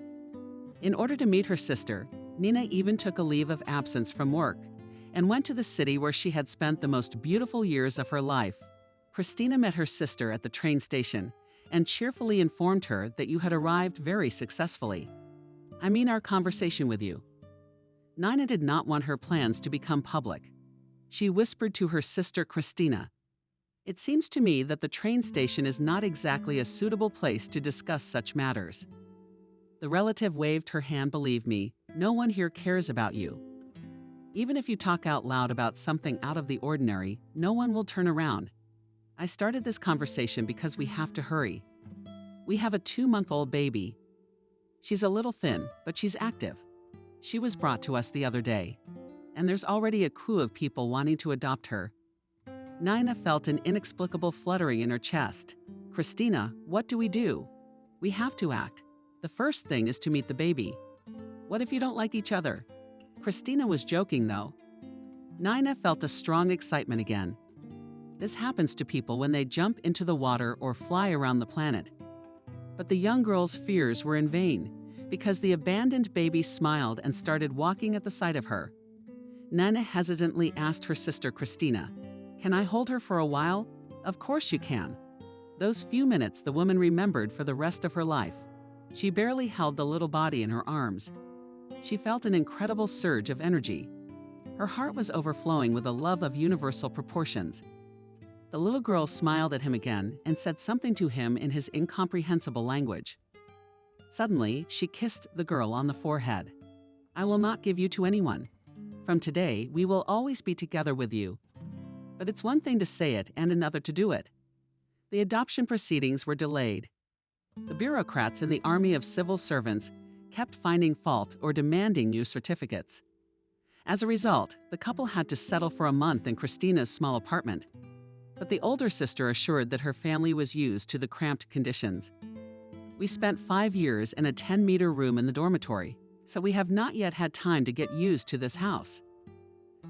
In order to meet her sister, Nina even took a leave of absence from work and went to the city where she had spent the most beautiful years of her life. Christina met her sister at the train station and cheerfully informed her that you had arrived very successfully. I mean our conversation with you. Nina did not want her plans to become public. She whispered to her sister Christina, It seems to me that the train station is not exactly a suitable place to discuss such matters. The relative waved her hand. Believe me, no one here cares about you. Even if you talk out loud about something out of the ordinary, no one will turn around. I started this conversation because we have to hurry. We have a 2-month-old baby. She's a little thin, but she's active. She was brought to us the other day, and there's already a queue of people wanting to adopt her. Nina felt an inexplicable fluttering in her chest. Christina, what do we do? We have to act. The first thing is to meet the baby. What if you don't like each other? Christina was joking, though. Nina felt a strong excitement again. This happens to people when they jump into the water or fly around the planet. But the young girl's fears were in vain, because the abandoned baby smiled and started walking at the sight of her. Nina hesitantly asked her sister Christina, Can I hold her for a while? Of course you can. Those few minutes the woman remembered for the rest of her life. She barely held the little body in her arms. She felt an incredible surge of energy. Her heart was overflowing with a love of universal proportions. The little girl smiled at him again and said something to him in his incomprehensible language. Suddenly, she kissed the girl on the forehead. I will not give you to anyone. From today, we will always be together with you. But it's one thing to say it and another to do it. The adoption proceedings were delayed. The bureaucrats in the army of civil servants kept finding fault or demanding new certificates. As a result, the couple had to settle for a month in Christina's small apartment. But the older sister assured that her family was used to the cramped conditions. We spent 5 years in a 10-meter room in the dormitory, so we have not yet had time to get used to this house.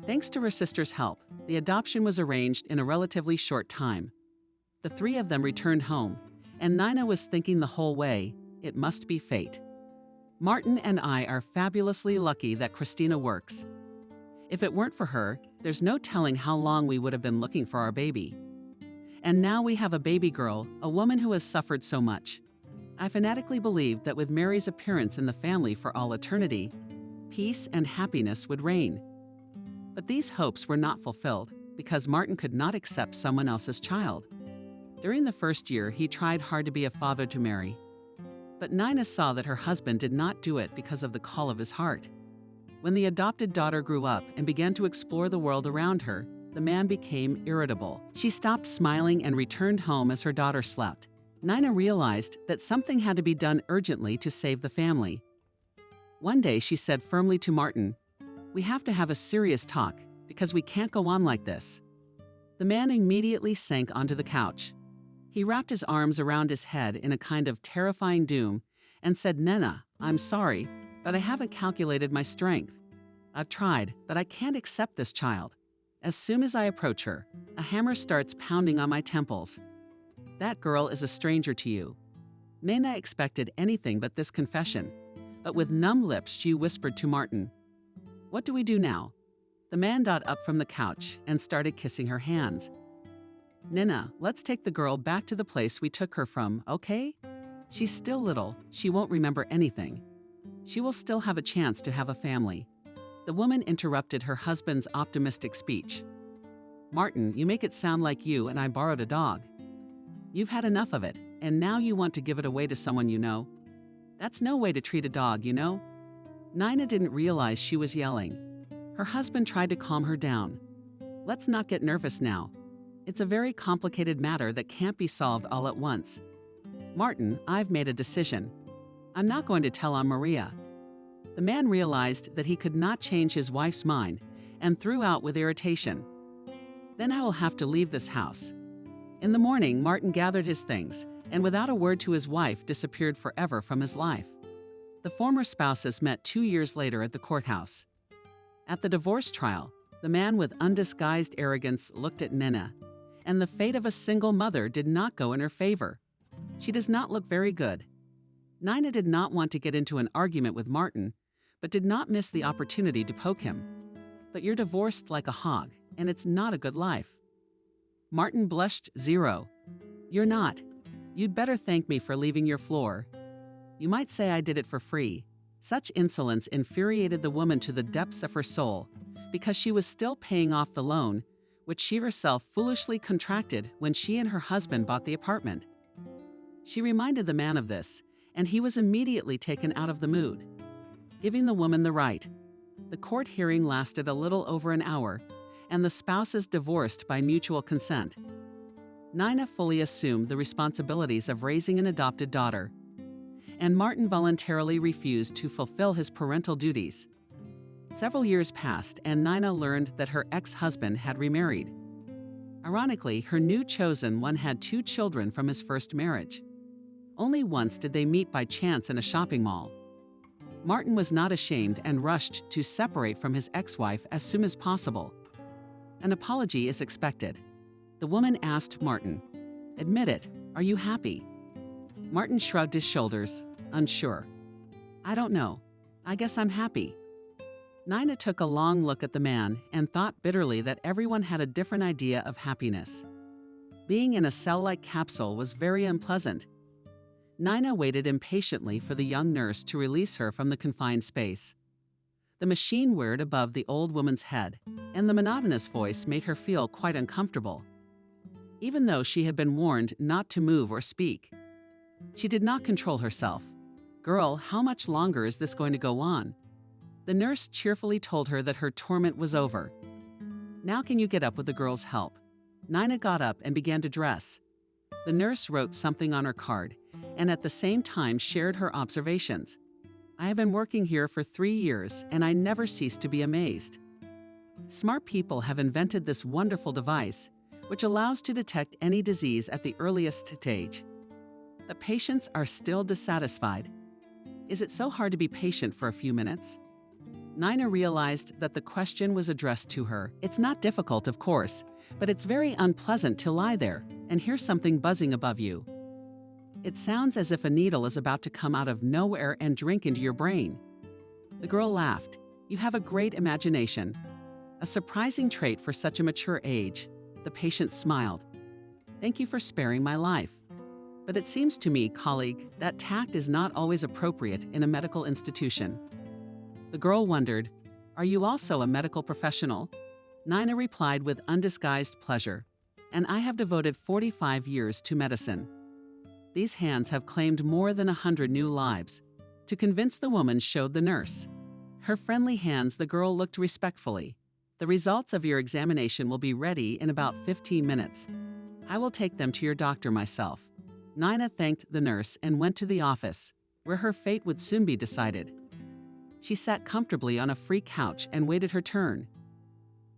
Thanks to her sister's help, the adoption was arranged in a relatively short time. The 3 of them returned home, and Nina was thinking the whole way, it must be fate. Martin and I are fabulously lucky that Christina works. If it weren't for her, there's no telling how long we would have been looking for our baby. And now we have a baby girl, a woman who has suffered so much. I fanatically believe that with Mary's appearance in the family for all eternity, peace and happiness would reign. But these hopes were not fulfilled because Martin could not accept someone else's child. During the first year, he tried hard to be a father to Mary. But Nina saw that her husband did not do it because of the call of his heart. When the adopted daughter grew up and began to explore the world around her, the man became irritable. She stopped smiling and returned home as her daughter slept. Nina realized that something had to be done urgently to save the family. One day she said firmly to Martin, "We have to have a serious talk because we can't go on like this." The man immediately sank onto the couch. He wrapped his arms around his head in a kind of terrifying doom and said, "Nina, I'm sorry, but I haven't calculated my strength. I've tried, but I can't accept this child. As soon as I approach her, a hammer starts pounding on my temples. That girl is a stranger to you." Nina expected anything but this confession, but with numb lips she whispered to Martin, "What do we do now?" The man got up from the couch and started kissing her hands. "Nina, let's take the girl back to the place we took her from, okay? She's still little, she won't remember anything. She will still have a chance to have a family." The woman interrupted her husband's optimistic speech. "Martin, you make it sound like you and I borrowed a dog. You've had enough of it, and now you want to give it away to someone you know. That's no way to treat a dog, you know?" Nina didn't realize she was yelling. Her husband tried to calm her down. "Let's not get nervous now. It's a very complicated matter that can't be solved all at once. Martin, I've made a decision. I'm not going to tell on Maria." The man realized that he could not change his wife's mind and threw out with irritation, "Then I will have to leave this house." In the morning, Martin gathered his things and without a word to his wife disappeared forever from his life. The former spouses met 2 years later at the courthouse. At the divorce trial, the man with undisguised arrogance looked at Nina, and the fate of a single mother did not go in her favor. "She does not look very good." Nina did not want to get into an argument with Martin, but did not miss the opportunity to poke him. "But you're divorced like a hog, and it's not a good life." Martin blushed 0. "You're not. You'd better thank me for leaving your floor. You might say I did it for free." Such insolence infuriated the woman to the depths of her soul, because she was still paying off the loan, which she herself foolishly contracted when she and her husband bought the apartment. She reminded the man of this, and he was immediately taken out of the mood, giving the woman the right. The court hearing lasted a little over an hour, and the spouses divorced by mutual consent. Nina fully assumed the responsibilities of raising an adopted daughter, and Martin voluntarily refused to fulfill his parental duties. Several years passed, and Nina learned that her ex-husband had remarried. Ironically, her new chosen one had 2 children from his first marriage. Only once did they meet by chance in a shopping mall. Martin was not ashamed and rushed to separate from his ex-wife as soon as possible. An apology is expected. The woman asked Martin, "Admit it, are you happy?" Martin shrugged his shoulders, unsure. "I don't know. I guess I'm happy." Nina took a long look at the man and thought bitterly that everyone had a different idea of happiness. Being in a cell-like capsule was very unpleasant. Nina waited impatiently for the young nurse to release her from the confined space. The machine whirred above the old woman's head, and the monotonous voice made her feel quite uncomfortable, even though she had been warned not to move or speak. She did not control herself. "Girl, how much longer is this going to go on?" The nurse cheerfully told her that her torment was over. "Now can you get up with the girl's help?" Nina got up and began to dress. The nurse wrote something on her card, and at the same time shared her observations. "I have been working here for 3 years, and I never cease to be amazed. Smart people have invented this wonderful device, which allows to detect any disease at the earliest stage. The patients are still dissatisfied. Is it so hard to be patient for a few minutes?" Nina realized that the question was addressed to her. It's not difficult, of course, but it's very unpleasant to lie there and hear something buzzing above you. It sounds as if a needle is about to come out of nowhere and drink into your brain. The girl laughed. "You have a great imagination. A surprising trait for such a mature age." The patient smiled. "Thank you for sparing my life. But it seems to me, colleague, that tact is not always appropriate in a medical institution." The girl wondered, "Are you also a medical professional?" Nina replied with undisguised pleasure, "And I have devoted 45 years to medicine." These hands have claimed more than 100 new lives. To convince the woman, showed the nurse. Her friendly hands, the girl looked respectfully. "The results of your examination will be ready in about 15 minutes. I will take them to your doctor myself." Nina thanked the nurse and went to the office, where her fate would soon be decided. She sat comfortably on a free couch and waited her turn.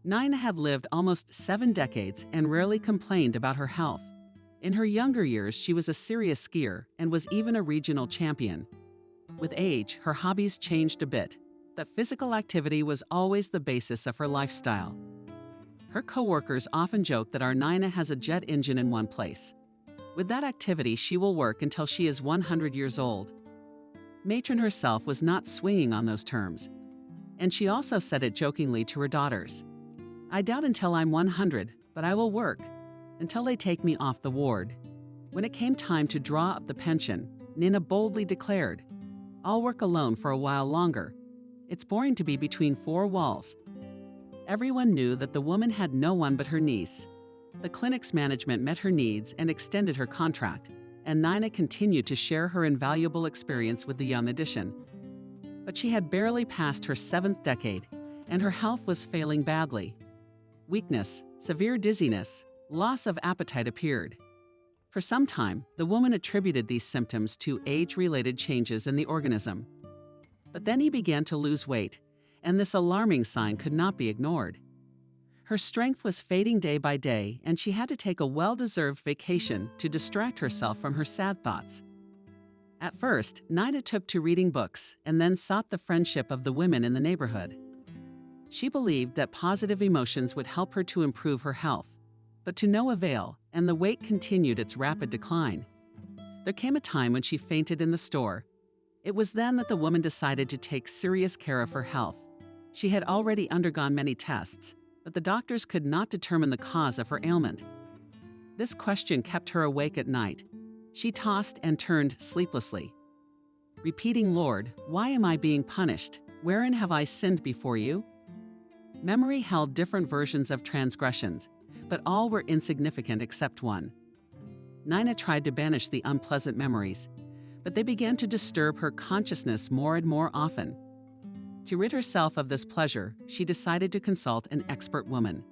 Nina had lived almost 7 decades and rarely complained about her health. In her younger years, she was a serious skier and was even a regional champion. With age, her hobbies changed a bit, but physical activity was always the basis of her lifestyle. Her coworkers often joke that our Nina has a jet engine in one place. With that activity, she will work until she is 100 years old. Matron herself was not swinging on those terms, and she also said it jokingly to her daughters. "I doubt until I'm 100, but I will work until they take me off the ward." When it came time to draw up the pension, Nina boldly declared, "I'll work alone for a while longer. It's boring to be between 4 walls." Everyone knew that the woman had no one but her niece. The clinic's management met her needs and extended her contract, and Nina continued to share her invaluable experience with the young addition. But she had barely passed her 7th decade, and her health was failing badly. Weakness, severe dizziness, loss of appetite appeared. For some time, the woman attributed these symptoms to age-related changes in the organism. But then he began to lose weight, and this alarming sign could not be ignored. Her strength was fading day by day, and she had to take a well-deserved vacation to distract herself from her sad thoughts. At first, Nina took to reading books and then sought the friendship of the women in the neighborhood. She believed that positive emotions would help her to improve her health, but to no avail, and the weight continued its rapid decline. There came a time when she fainted in the store. It was then that the woman decided to take serious care of her health. She had already undergone many tests, but the doctors could not determine the cause of her ailment. This question kept her awake at night. She tossed and turned sleeplessly, repeating, "Lord, why am I being punished? Wherein have I sinned before you?" Memory held different versions of transgressions, but all were insignificant except one. Nina tried to banish the unpleasant memories, but they began to disturb her consciousness more and more often. To rid herself of this pleasure, she decided to consult an expert woman.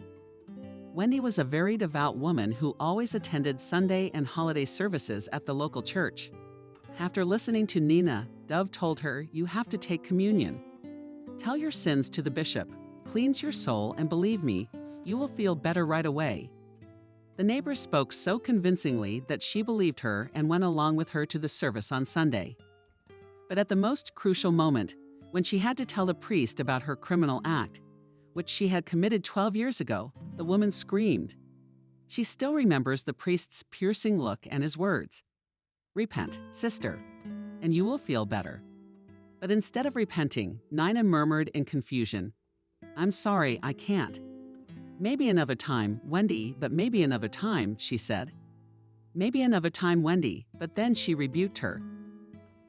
Wendy was a very devout woman who always attended Sunday and holiday services at the local church. After listening to Nina, Dove told her, "You have to take communion. Tell your sins to the bishop, cleanse your soul, and believe me, you will feel better right away." The neighbor spoke so convincingly that she believed her and went along with her to the service on Sunday. But at the most crucial moment, when she had to tell the priest about her criminal act, which she had committed 12 years ago, the woman screamed. She still remembers the priest's piercing look and his words, "Repent, sister, and you will feel better." But instead of repenting, Nina murmured in confusion, "I'm sorry, I can't." "Maybe another time, Wendy, but maybe another time," she said. "Maybe another time, Wendy," but then she rebuked her.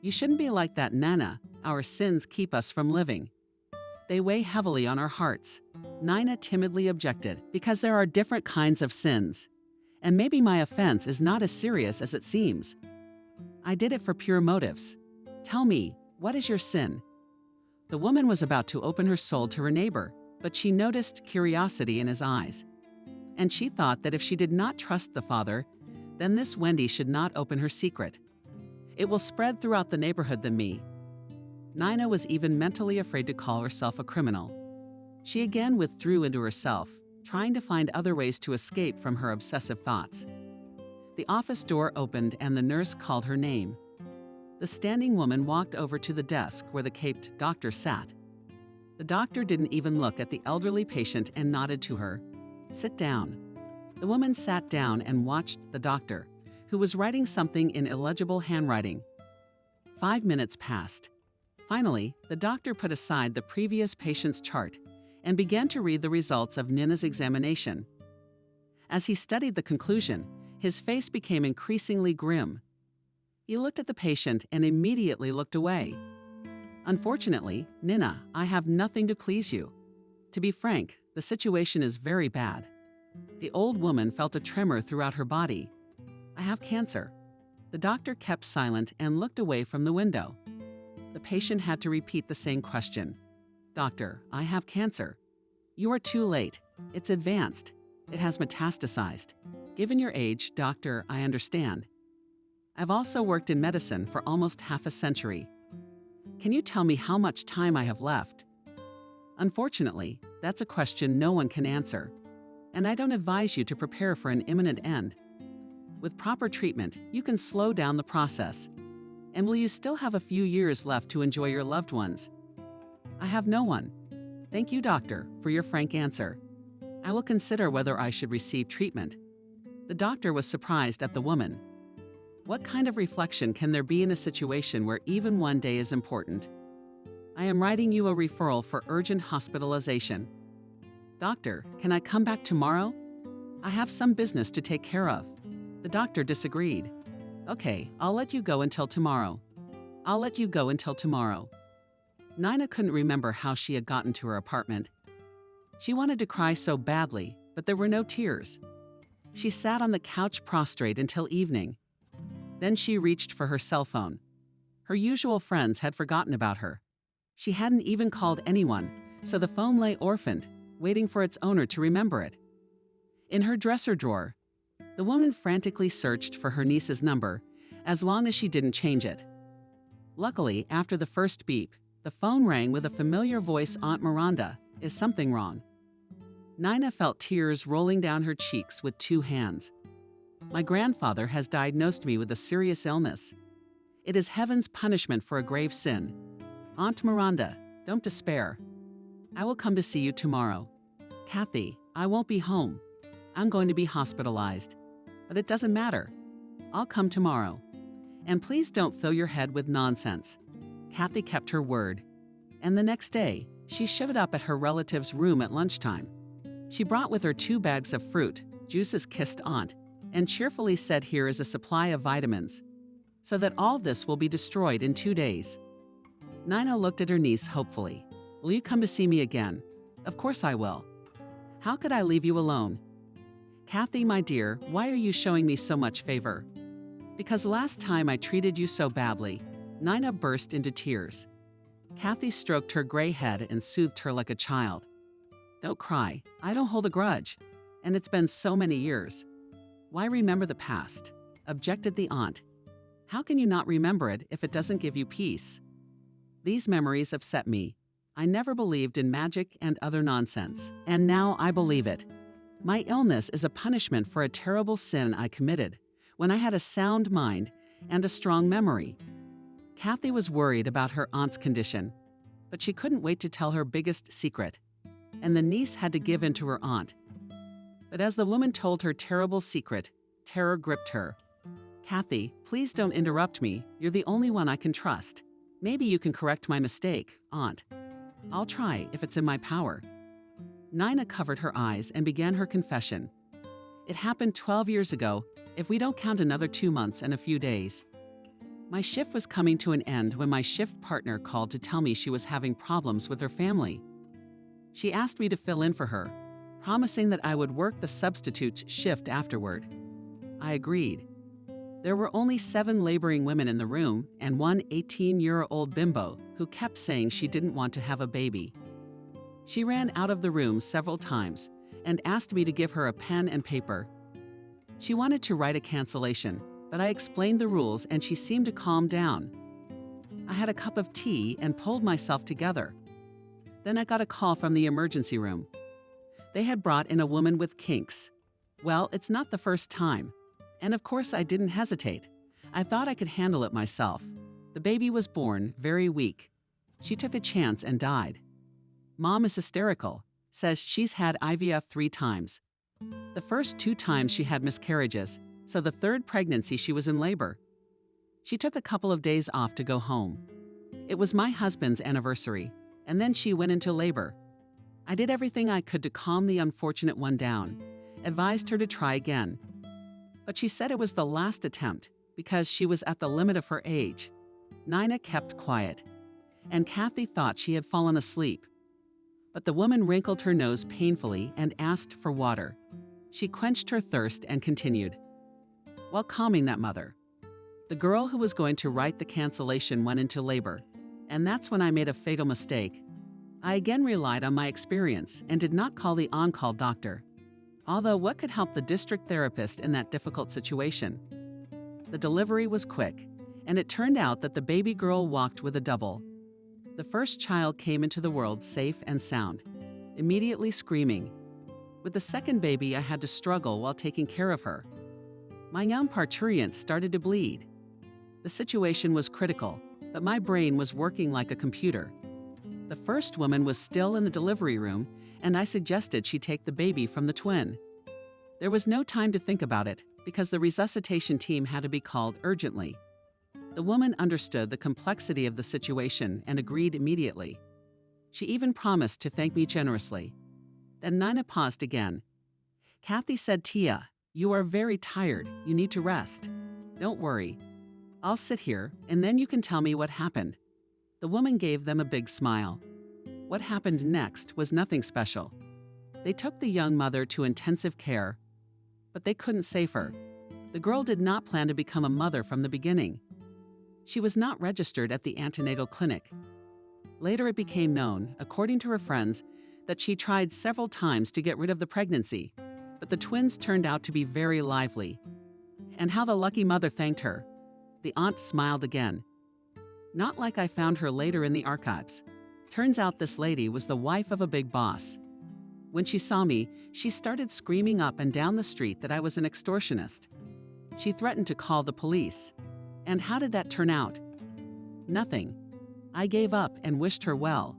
"You shouldn't be like that, Nana. Our sins keep us from living. They weigh heavily on our hearts." Nina timidly objected, "Because there are different kinds of sins, and maybe my offense is not as serious as it seems. I did it for pure motives. Tell me, what is your sin?" The woman was about to open her soul to her neighbor, but she noticed curiosity in his eyes. And she thought that if she did not trust the father, then this Wendy should not open her secret. "It will spread throughout the neighborhood than me." Nina was even mentally afraid to call herself a criminal. She again withdrew into herself, trying to find other ways to escape from her obsessive thoughts. The office door opened and the nurse called her name. The standing woman walked over to the desk where the caped doctor sat. The doctor didn't even look at the elderly patient and nodded to her. "Sit down." The woman sat down and watched the doctor, who was writing something in illegible handwriting. 5 minutes passed. Finally, the doctor put aside the previous patient's chart and began to read the results of Nina's examination. As he studied the conclusion, his face became increasingly grim. He looked at the patient and immediately looked away. Unfortunately, Nina, I have nothing to please you. To be frank, the situation is very bad. The old woman felt a tremor throughout her body. I have cancer. The doctor kept silent and looked away from the window. The patient had to repeat the same question. Doctor, I have cancer. You are too late. It's advanced. It has metastasized. Given your age, doctor, I understand. I've also worked in medicine for almost half a century. Can you tell me how much time I have left? Unfortunately, that's a question no one can answer, and I don't advise you to prepare for an imminent end. With proper treatment, you can slow down the process. And will you still have a few years left to enjoy your loved ones? I have no one. Thank you, doctor, for your frank answer. I will consider whether I should receive treatment. The doctor was surprised at the woman. What kind of reflection can there be in a situation where even one day is important? I am writing you a referral for urgent hospitalization. Doctor, can I come back tomorrow? I have some business to take care of. The doctor disagreed. Okay, I'll let you go until tomorrow. I'll let you go until tomorrow. Nina couldn't remember how she had gotten to her apartment. She wanted to cry so badly, but there were no tears. She sat on the couch prostrate until evening. Then she reached for her cell phone. Her usual friends had forgotten about her. She hadn't even called anyone, so the phone lay orphaned, waiting for its owner to remember it. In her dresser drawer, the woman frantically searched for her niece's number, as long as she didn't change it. Luckily, after the first beep, the phone rang with a familiar voice. Aunt Miranda, is something wrong? Nina felt tears rolling down her cheeks with two hands. My grandfather has diagnosed me with a serious illness. It is heaven's punishment for a grave sin. Aunt Miranda, don't despair. I will come to see you tomorrow. Kathy, I won't be home. I'm going to be hospitalized. But it doesn't matter. I'll come tomorrow. And please don't fill your head with nonsense. Kathy kept her word. And the next day, she showed up at her relative's room at lunchtime. She brought with her 2 bags of fruit, Juice's kissed aunt, and cheerfully said, here is a supply of vitamins, so that all this will be destroyed in 2 days. Nina looked at her niece hopefully. Will you come to see me again? Of course I will. How could I leave you alone? Kathy, my dear, why are you showing me so much favor? Because last time I treated you so badly. Nina burst into tears. Kathy stroked her gray head and soothed her like a child. Don't cry. I don't hold a grudge. And it's been so many years. Why remember the past? Objected the aunt. How can you not remember it if it doesn't give you peace? These memories upset me. I never believed in magic and other nonsense, and now I believe it. My illness is a punishment for a terrible sin I committed when I had a sound mind and a strong memory. Kathy was worried about her aunt's condition, but she couldn't wait to tell her biggest secret, and the niece had to give in to her aunt. But as the woman told her terrible secret, terror gripped her. Kathy, please don't interrupt me. You're the only one I can trust. Maybe you can correct my mistake, Aunt. I'll try if it's in my power. Nina covered her eyes and began her confession. It happened 12 years ago, if we don't count another 2 months and a few days. My shift was coming to an end when my shift partner called to tell me she was having problems with her family. She asked me to fill in for her, promising that I would work the substitute shift afterward. I agreed. There were only 7 laboring women in the room and one 18-year-old bimbo who kept saying she didn't want to have a baby. She ran out of the room several times and asked me to give her a pen and paper. She wanted to write a cancellation, but I explained the rules and she seemed to calm down. I had a cup of tea and pulled myself together. Then I got a call from the emergency room. They had brought in a woman with kinks. Well, it's not the first time. And of course I didn't hesitate. I thought I could handle it myself. The baby was born very weak. She took a chance and died. Mom is hysterical, says she's had IVF 3 times. The first 2 times she had miscarriages, so the 3rd pregnancy she was in labor. She took a couple of days off to go home. It was my husband's anniversary, and then she went into labor. I did everything I could to calm the unfortunate one down, advised her to try again. But she said it was the last attempt because she was at the limit of her age. Nina kept quiet. and Kathy thought she had fallen asleep. But the woman wrinkled her nose painfully and asked for water. She quenched her thirst and continued, while calming that mother. The girl who was going to write the cancellation went into labor, and that's when I made a fatal mistake. I again relied on my experience and did not call the on-call doctor. Although what could help the district therapist in that difficult situation? The delivery was quick, and it turned out that the baby girl walked with a double. The first child came into the world safe and sound, immediately screaming. With the second baby, I had to struggle while taking care of her. My young parturient started to bleed. The situation was critical, but my brain was working like a computer. The first woman was still in the delivery room, and I suggested she take the baby from the twin. There was no time to think about it, because the resuscitation team had to be called urgently. The woman understood the complexity of the situation and agreed immediately. She even promised to thank me generously. Then Nina paused again. Kathy said, "Tia, you are very tired. You need to rest. Don't worry. I'll sit here, and then you can tell me what happened." The woman gave them a big smile. What happened next was nothing special. They took the young mother to intensive care, but they couldn't save her. The girl did not plan to become a mother from the beginning. She was not registered at the antenatal clinic. Later it became known, according to her friends, that she tried several times to get rid of the pregnancy, but the twins turned out to be very lively. And how the lucky mother thanked her. The aunt smiled again. Not like I found her later in the archives. Turns out this lady was the wife of a big boss. When she saw me, she started screaming up and down the street that I was an extortionist. She threatened to call the police. And how did that turn out? Nothing. I gave up and wished her well.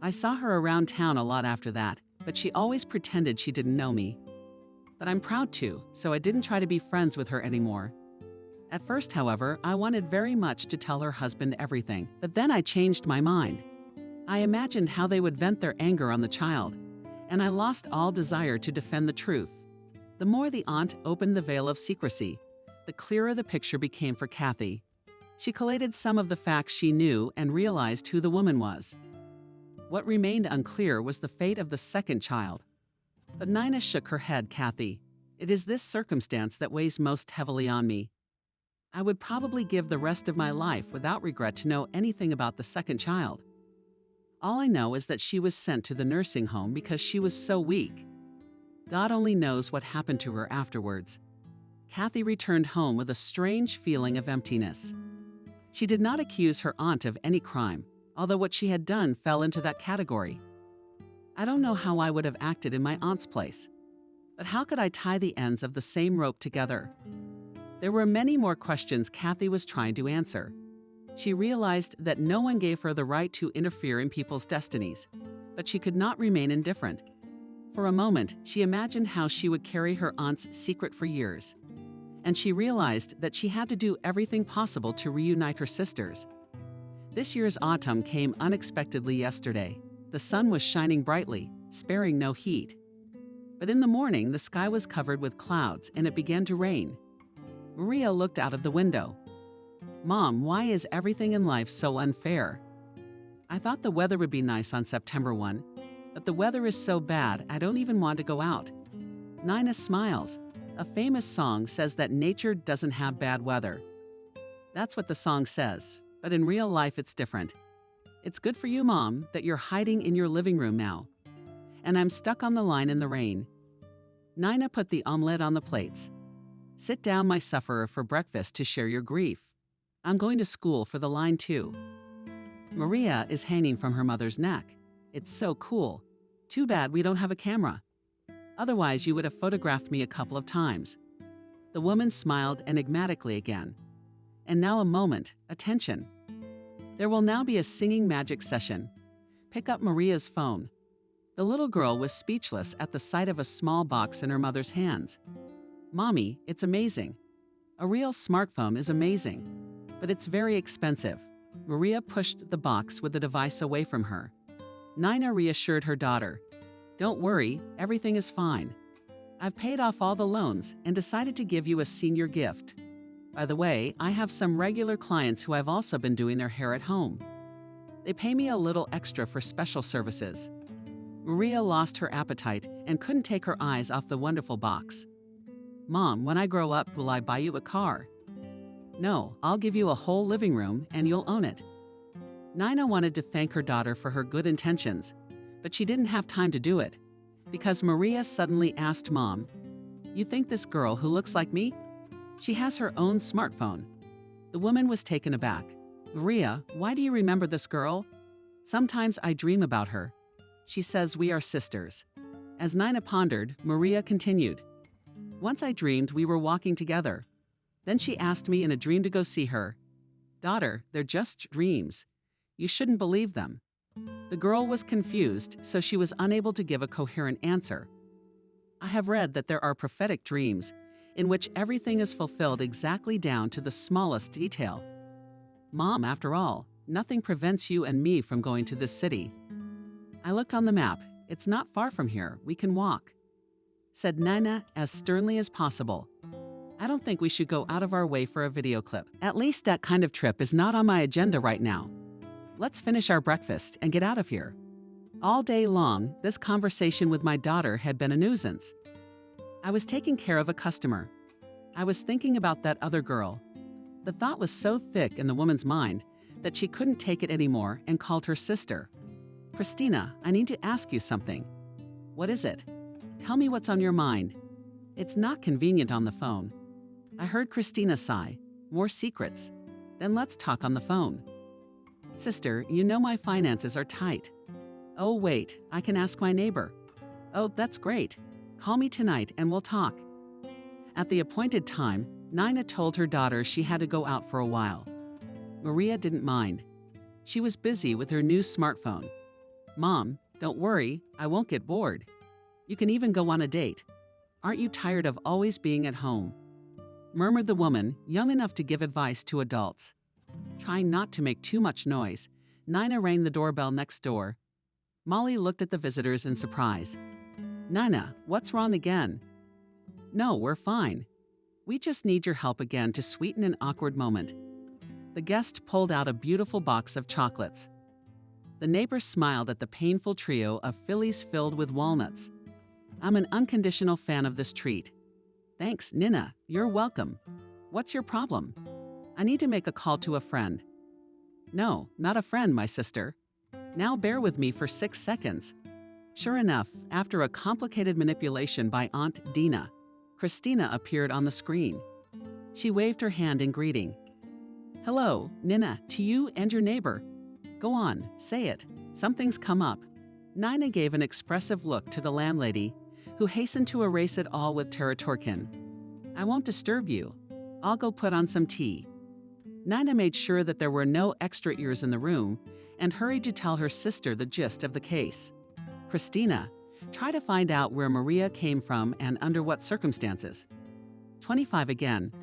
I saw her around town a lot after that, but she always pretended she didn't know me. But I'm proud to, so I didn't try to be friends with her anymore. At first, however, I wanted very much to tell her husband everything, but then I changed my mind. I imagined how they would vent their anger on the child, and I lost all desire to defend the truth. The more the aunt opened the veil of secrecy, the clearer the picture became for Kathy. She collated some of the facts she knew and realized who the woman was. What remained unclear was the fate of the second child. But Nina shook her head. Kathy, it is this circumstance that weighs most heavily on me. I would probably give the rest of my life without regret to know anything about the second child. All I know is that she was sent to the nursing home because she was so weak. God only knows what happened to her afterwards. Kathy returned home with a strange feeling of emptiness. She did not accuse her aunt of any crime, although what she had done fell into that category. I don't know how I would have acted in my aunt's place, but how could I tie the ends of the same rope together? There were many more questions Kathy was trying to answer. She realized that no one gave her the right to interfere in people's destinies, but she could not remain indifferent. For a moment, she imagined how she would carry her aunt's secret for years. And she realized that she had to do everything possible to reunite her sisters. This year's autumn came unexpectedly yesterday. The sun was shining brightly, sparing no heat. But in the morning, the sky was covered with clouds and it began to rain. Maria looked out of the window. "Mom, why is everything in life so unfair? I thought the weather would be nice on September 1, but the weather is so bad I don't even want to go out." Nina smiles. A famous song says that nature doesn't have bad weather. That's what the song says, but in real life it's different. It's good for you, Mom, that you're hiding in your living room now. And I'm stuck on the line in the rain. Nina put the omelette on the plates. "Sit down, my sufferer, for breakfast to share your grief. I'm going to school for the line too." Maria is hanging from her mother's neck. It's so cool. Too bad we don't have a camera. Otherwise, you would have photographed me a couple of times. The woman smiled enigmatically again. And now a moment, attention. There will now be a singing magic session. Pick up Maria's phone. The little girl was speechless at the sight of a small box in her mother's hands. "Mommy, it's amazing. A real smartphone is amazing, but it's very expensive." Maria pushed the box with the device away from her. Nina reassured her daughter. "Don't worry, everything is fine. I've paid off all the loans and decided to give you a senior gift. By the way, I have some regular clients who have also been doing their hair at home. They pay me a little extra for special services. Maria lost her appetite and couldn't take her eyes off the wonderful box. Mom, when I grow up, will I buy you a car? No, I'll give you a whole living room and you'll own it. Nina wanted to thank her daughter for her good intentions, but she didn't have time to do it because Maria suddenly asked Mom, "You think this girl who looks like me? She has her own smartphone." The woman was taken aback. "Maria, why do you remember this girl?" "Sometimes I dream about her. She says we are sisters." As Nina pondered, Maria continued, "Once I dreamed we were walking together. Then she asked me in a dream to go see her. Daughter, they're just dreams. You shouldn't believe them." The girl was confused, so she was unable to give a coherent answer. I have read that there are prophetic dreams in which everything is fulfilled exactly down to the smallest detail. Mom, after all, nothing prevents you and me from going to this city. I looked on the map. It's not far from here. We can walk, said Nina as sternly as possible. I don't think we should go out of our way for a video clip. At least that kind of trip is not on my agenda right now. Let's finish our breakfast and get out of here. All day long, this conversation with my daughter had been a nuisance. I was taking care of a customer. I was thinking about that other girl. The thought was so thick in the woman's mind that she couldn't take it anymore and called her sister. "Christina, I need to ask you something." "What is it?" "Tell me what's on your mind." It's not convenient on the phone. I heard Christina sigh. "More secrets." "Then let's talk on the phone." "Sister, you know my finances are tight." "Oh, wait, I can ask my neighbor." "Oh, that's great. Call me tonight and we'll talk." At the appointed time, Nina told her daughter she had to go out for a while. Maria didn't mind. She was busy with her new smartphone. "Mom, don't worry, I won't get bored. You can even go on a date. Aren't you tired of always being at home?" murmured the woman, young enough to give advice to adults. Trying not to make too much noise, Nina rang the doorbell next door. Molly looked at the visitors in surprise. "Nina, what's wrong again?" "No, we're fine. We just need your help again to sweeten an awkward moment." The guest pulled out a beautiful box of chocolates. The neighbor smiled at the painful trio of fillies filled with walnuts. "I'm an unconditional fan of this treat." "Thanks, Nina. You're welcome. What's your problem?" "I need to make a call to a friend." "No, not a friend, my sister. Now bear with me for 6 seconds." Sure enough, after a complicated manipulation by Aunt Dina, Christina appeared on the screen. She waved her hand in greeting. "Hello, Nina, to you and your neighbor." "Go on, say it. Something's come up." Nina gave an expressive look to the landlady, who hastened to erase it all with Territorkin. "I won't disturb you. I'll go put on some tea." Nina made sure that there were no extra ears in the room and hurried to tell her sister the gist of the case. "Christina, try to find out where Maria came from and under what circumstances." 25 again.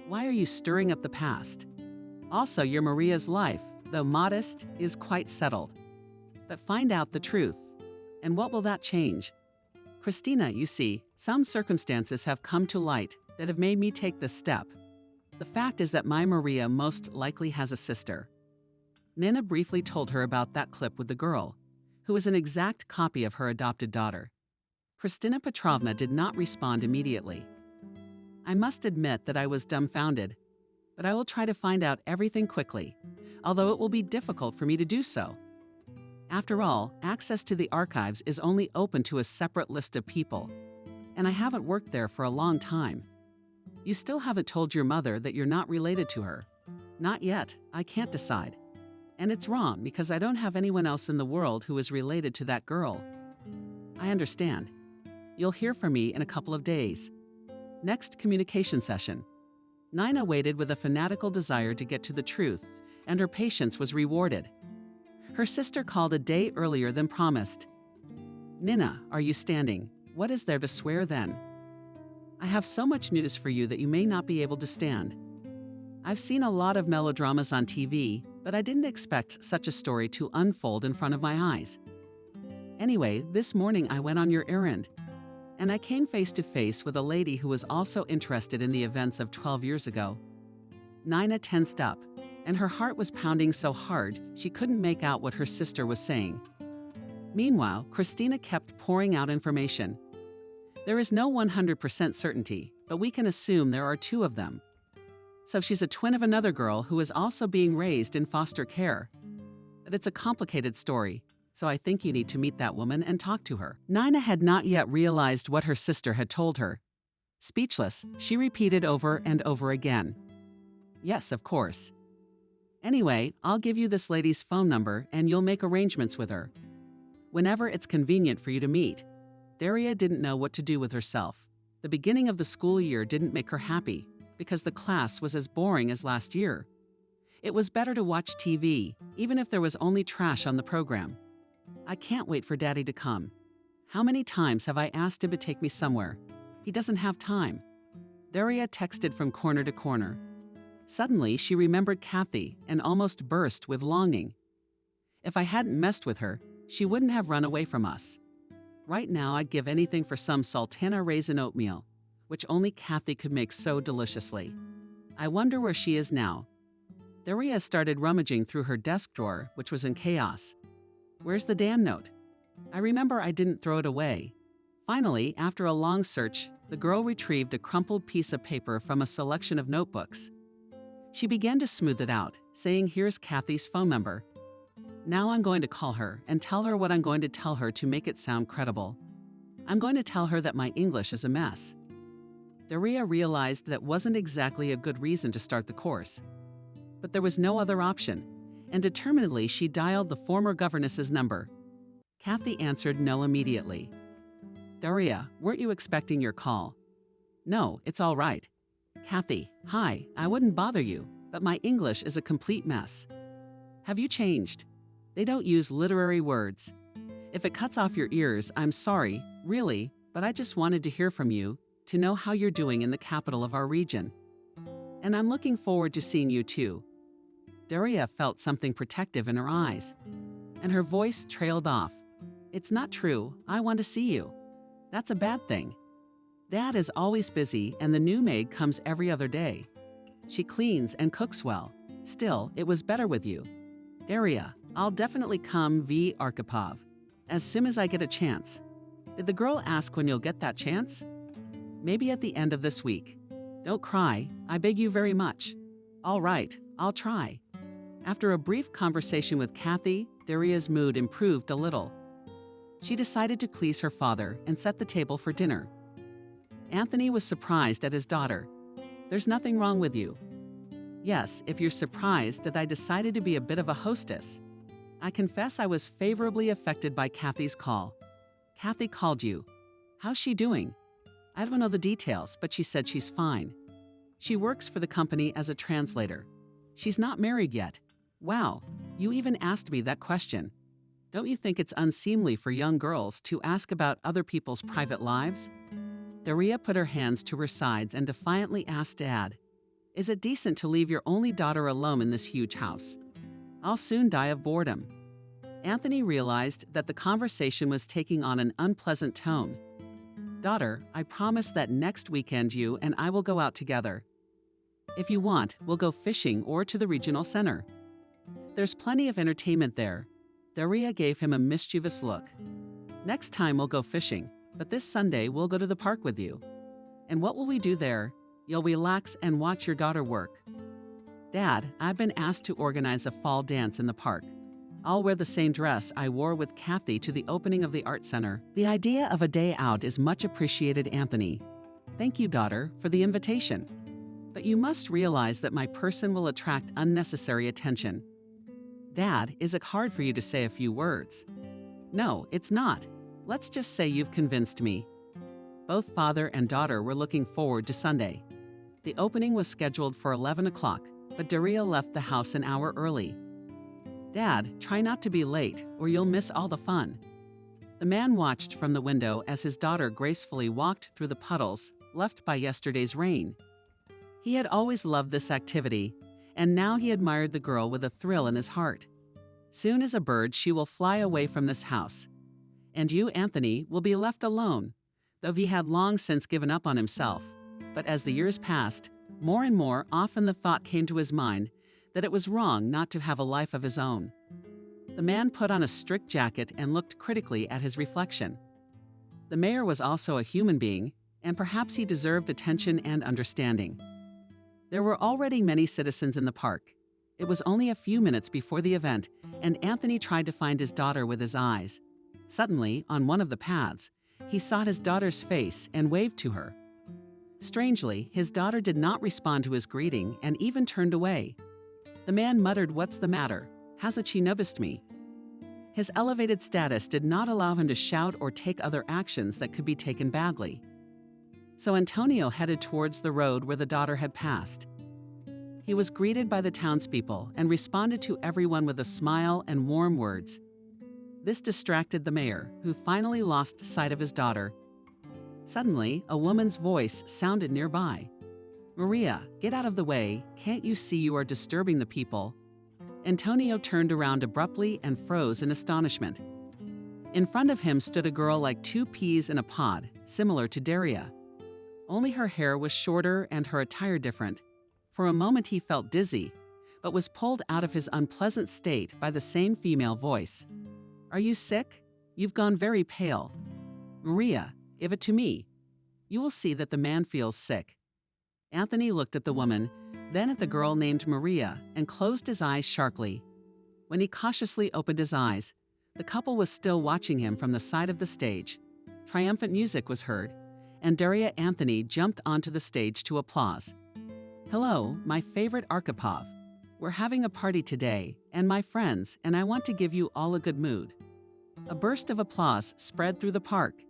"Why are you stirring up the past? Also, your Maria's life, though modest, is quite settled. But find out the truth. And what will that change?" "Christina, you see, some circumstances have come to light that have made me take this step. The fact is that my Maria most likely has a sister." Nina briefly told her about that clip with the girl, who was an exact copy of her adopted daughter. Kristina Petrovna did not respond immediately. I must admit that I was dumbfounded, but I will try to find out everything quickly, although it will be difficult for me to do so. After all, access to the archives is only open to a separate list of people, and I haven't worked there for a long time. You still haven't told your mother that you're not related to her. Not yet, I can't decide. And it's wrong because I don't have anyone else in the world who is related to that girl. I understand. You'll hear from me in a couple of days. Next communication session. Nina waited with a fanatical desire to get to the truth, and her patience was rewarded. Her sister called a day earlier than promised. Nina, are you standing? What is there to swear then? I have so much news for you that you may not be able to stand. I've seen a lot of melodramas on TV, but I didn't expect such a story to unfold in front of my eyes. Anyway, this morning I went on your errand, and I came face to face with a lady who was also interested in the events of 12 years ago. Nina tensed up. and her heart was pounding so hard she couldn't make out what her sister was saying. Meanwhile, Christina kept pouring out information. There is no 100% certainty, but we can assume there are two of them. So she's a twin of another girl who is also being raised in foster care. But it's a complicated story, so I think you need to meet that woman and talk to her. Nina had not yet realized what her sister had told her. Speechless, she repeated over and over again. Yes, of course. Anyway, I'll give you this lady's phone number and you'll make arrangements with her. Whenever it's convenient for you to meet. Daria didn't know what to do with herself. The beginning of the school year didn't make her happy because the class was as boring as last year. It was better to watch TV, even if there was only trash on the program. I can't wait for Daddy to come. How many times have I asked him to take me somewhere? He doesn't have time. Daria texted from corner to corner. Suddenly, she remembered Kathy and almost burst with longing. If I hadn't messed with her, she wouldn't have run away from us. Right now, I'd give anything for some sultana raisin oatmeal, which only Kathy could make so deliciously. I wonder where she is now. Daria started rummaging through her desk drawer, which was in chaos. Where's the Dan note? I remember I didn't throw it away. Finally, after a long search, the girl retrieved a crumpled piece of paper from a selection of notebooks. She began to smooth it out, saying, "Here's Kathy's phone number. Now I'm going to call her and tell her what I'm going to tell her to make it sound credible. I'm going to tell her that my English is a mess." Daria realized that wasn't exactly a good reason to start the course. But there was no other option, and determinedly she dialed the former governess's number. Kathy answered no immediately. "Daria, weren't you expecting your call?" "No, it's all right." "Kathy, hi, I wouldn't bother you, but my English is a complete mess." "Have you changed?" They don't use literary words. If it cuts off your ears, I'm sorry, really, but I just wanted to hear from you, to know how you're doing in the capital of our region. And I'm looking forward to seeing you too. Daria felt something protective in her eyes, and her voice trailed off. "It's not true, I want to see you. That's a bad thing. Dad is always busy and the new maid comes every other day. She cleans and cooks well. Still, it was better with you. Daria, I'll definitely come v. Arkhipov, as soon as I get a chance." Did the girl ask when you'll get that chance? "Maybe at the end of this week. Don't cry, I beg you very much." "All right, I'll try." After a brief conversation with Kathy, Daria's mood improved a little. She decided to please her father and set the table for dinner. Anthony was surprised at his daughter. "There's nothing wrong with you." "Yes, if you're surprised that I decided to be a bit of a hostess." I confess I was favorably affected by Kathy's call. "Kathy called you. How's she doing?" "I don't know the details, but she said she's fine. She works for the company as a translator. She's not married yet." "Wow, you even asked me that question. Don't you think it's unseemly for young girls to ask about other people's private lives?" Daria put her hands to her sides and defiantly asked Dad, "Is it decent to leave your only daughter alone in this huge house? I'll soon die of boredom." Anthony realized that the conversation was taking on an unpleasant tone. "Daughter, I promise that next weekend you and I will go out together. If you want, we'll go fishing or to the regional center. There's plenty of entertainment there." Daria gave him a mischievous look. "Next time we'll go fishing, but this Sunday we'll go to the park with you." "And what will we do there?" "You'll relax and watch your daughter work." "Dad, I've been asked to organize a fall dance in the park. I'll wear the same dress I wore with Kathy to the opening of the art center." "The idea of a day out is much appreciated, Anthony. Thank you, daughter, for the invitation. But you must realize that my person will attract unnecessary attention." "Dad, is it hard for you to say a few words?" "No, it's not. Let's just say you've convinced me." Both father and daughter were looking forward to Sunday. The opening was scheduled for 11 o'clock, but Daria left the house an hour early. "Dad, try not to be late, or you'll miss all the fun." The man watched from the window as his daughter gracefully walked through the puddles left by yesterday's rain. He had always loved this activity, and now he admired the girl with a thrill in his heart. Soon as a bird, she will fly away from this house. And you, Anthony, will be left alone, though he had long since given up on himself. But as the years passed, more and more often the thought came to his mind that it was wrong not to have a life of his own. The man put on a strict jacket and looked critically at his reflection. The mayor was also a human being, and perhaps he deserved attention and understanding. There were already many citizens in the park. It was only a few minutes before the event, and Anthony tried to find his daughter with his eyes. Suddenly, on one of the paths, he saw his daughter's face and waved to her. Strangely, his daughter did not respond to his greeting and even turned away. The man muttered, "What's the matter? Hasn't she noticed me?" His elevated status did not allow him to shout or take other actions that could be taken badly. So Antonio headed towards the road where the daughter had passed. He was greeted by the townspeople and responded to everyone with a smile and warm words. This distracted the mayor, who finally lost sight of his daughter. Suddenly, a woman's voice sounded nearby. "Maria, get out of the way. Can't you see you are disturbing the people?" Antonio turned around abruptly and froze in astonishment. In front of him stood a girl like two peas in a pod, similar to Daria. Only her hair was shorter and her attire different. For a moment he felt dizzy, but was pulled out of his unpleasant state by the same female voice. "Are you sick? You've gone very pale. Maria, give it to me. You will see that the man feels sick." Anthony looked at the woman, then at the girl named Maria, and closed his eyes sharply. When he cautiously opened his eyes, the couple was still watching him from the side of the stage. Triumphant music was heard, and Daria Anthony jumped onto the stage to applause. "Hello, my favorite Arkhipov. We're having a party today, and my friends, and I want to give you all a good mood." A burst of applause spread through the park.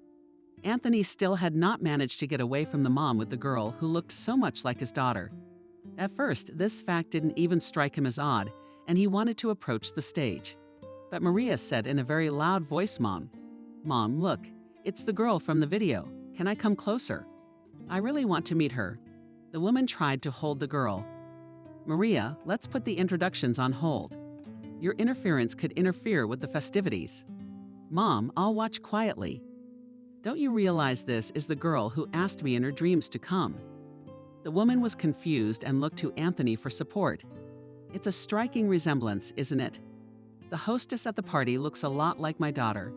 Anthony still had not managed to get away from the mom with the girl who looked so much like his daughter. At first, this fact didn't even strike him as odd, and he wanted to approach the stage. But Maria said in a very loud voice, Mom, look, it's the girl from the video. Can I come closer? I really want to meet her." The woman tried to hold the girl. "Maria, let's put the introductions on hold. Your interference could interfere with the festivities." "Mom, I'll watch quietly." "Don't you realize this is the girl who asked me in her dreams to come?" The woman was confused and looked to Anthony for support. It's a striking resemblance, isn't it? The hostess at the party looks a lot like my daughter.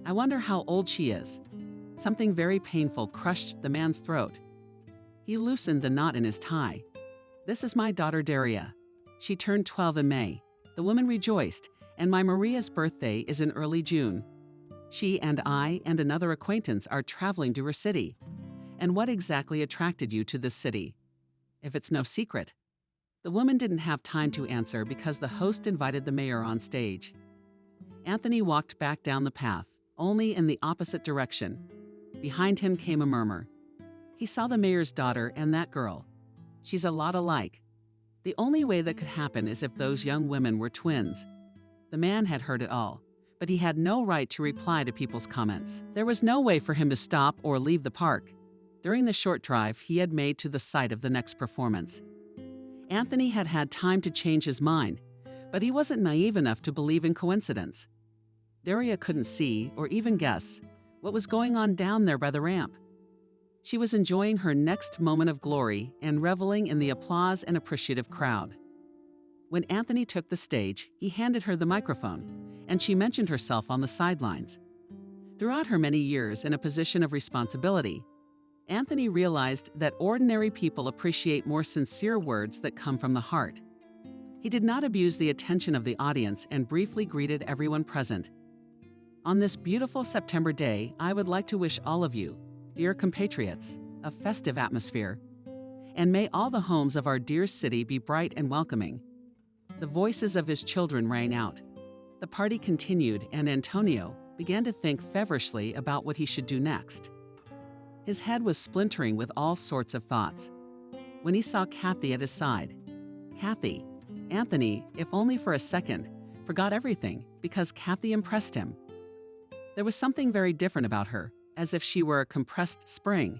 I wonder how old she is. Something very painful crushed the man's throat. He loosened the knot in his tie. "This is my daughter Daria. She turned 12 in May." The woman rejoiced, "And my Maria's birthday is in early June. She and I and another acquaintance are traveling to her city. And what exactly attracted you to this city? If it's no secret." The woman didn't have time to answer because the host invited the mayor on stage. Anthony walked back down the path, only in the opposite direction. Behind him came a murmur. He saw the mayor's daughter and that girl. She's a lot alike. The only way that could happen is if those young women were twins. The man had heard it all, but he had no right to reply to people's comments. There was no way for him to stop or leave the park. During the short drive he had made to the site of the next performance, Anthony had had time to change his mind, but he wasn't naive enough to believe in coincidence. Daria couldn't see or even guess what was going on down there by the ramp. She was enjoying her next moment of glory and reveling in the applause and appreciative crowd. When Anthony took the stage, he handed her the microphone, and she mentioned herself on the sidelines. Throughout her many years in a position of responsibility, Anthony realized that ordinary people appreciate more sincere words that come from the heart. He did not abuse the attention of the audience and briefly greeted everyone present. "On this beautiful September day, I would like to wish all of you, dear compatriots, a festive atmosphere. And may all the homes of our dear city be bright and welcoming." The voices of his children rang out. The party continued, and Antonio began to think feverishly about what he should do next. His head was splintering with all sorts of thoughts. When he saw Kathy at his side, Kathy, Anthony, if only for a second, forgot everything because Kathy impressed him. There was something very different about her, as if she were a compressed spring.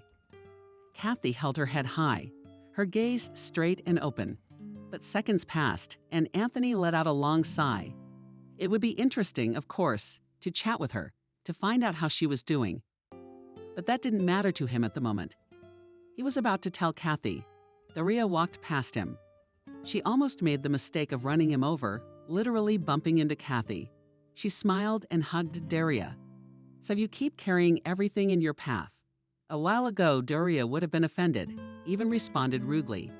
Kathy held her head high, her gaze straight and open. But seconds passed, and Anthony let out a long sigh. It would be interesting, of course, to chat with her, to find out how she was doing. But that didn't matter to him at the moment. He was about to tell Kathy. Daria walked past him. She almost made the mistake of running him over, literally bumping into Kathy. She smiled and hugged Daria. "So you keep carrying everything in your path." A while ago, Daria would have been offended, even responded rudely.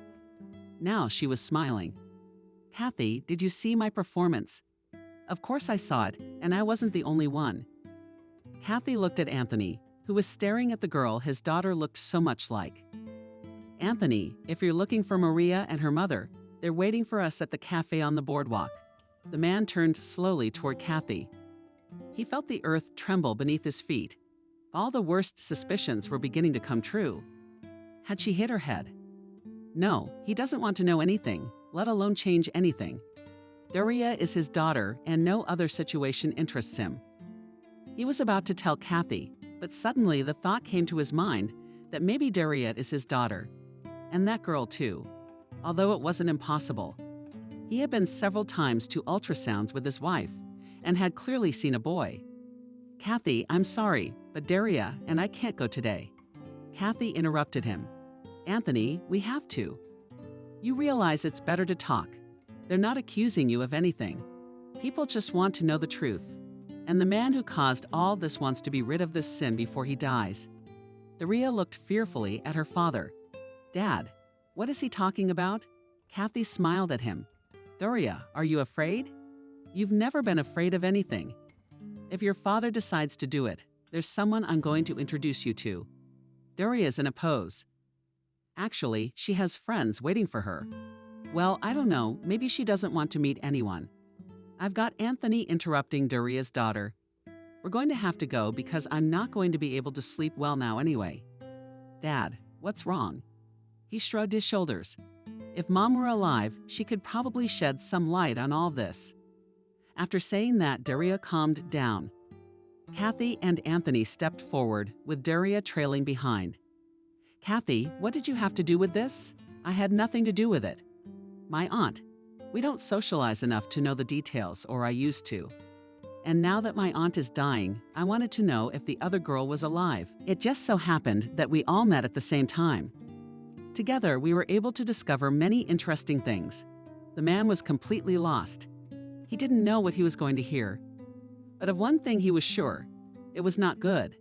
Now she was smiling. "Kathy, did you see my performance?" "Of course I saw it, and I wasn't the only one." Kathy looked at Anthony, who was staring at the girl his daughter looked so much like. "Anthony, if you're looking for Maria and her mother, they're waiting for us at the cafe on the boardwalk." The man turned slowly toward Kathy. He felt the earth tremble beneath his feet. All the worst suspicions were beginning to come true. Had she hit her head? No, he doesn't want to know anything, let alone change anything. Daria is his daughter, and no other situation interests him. He was about to tell Kathy, but suddenly the thought came to his mind that maybe Daria is his daughter. And that girl too. Although it wasn't impossible. He had been several times to ultrasounds with his wife, and had clearly seen a boy. "Kathy, I'm sorry, but Daria and I can't go today." Kathy interrupted him. "Anthony, we have to. You realize it's better to talk. They're not accusing you of anything. People just want to know the truth. And the man who caused all this wants to be rid of this sin before he dies." Daria looked fearfully at her father. "Dad, what is he talking about?" Kathy smiled at him. "Daria, are you afraid? You've never been afraid of anything. If your father decides to do it, there's someone I'm going to introduce you to." Daria's in a pose. Actually, she has friends waiting for her. Well, I don't know, maybe she doesn't want to meet anyone. I've got Anthony interrupting Daria's daughter. "We're going to have to go because I'm not going to be able to sleep well now anyway." "Dad, what's wrong?" He shrugged his shoulders. If Mom were alive, she could probably shed some light on all this. After saying that, Daria calmed down. Kathy and Anthony stepped forward, with Daria trailing behind. "Kathy, what did you have to do with this?" "I had nothing to do with it. My aunt. We don't socialize enough to know the details, or I used to. And now that my aunt is dying, I wanted to know if the other girl was alive. It just so happened that we all met at the same time. Together, we were able to discover many interesting things." The man was completely lost. He didn't know what he was going to hear. But of one thing he was sure, it was not good.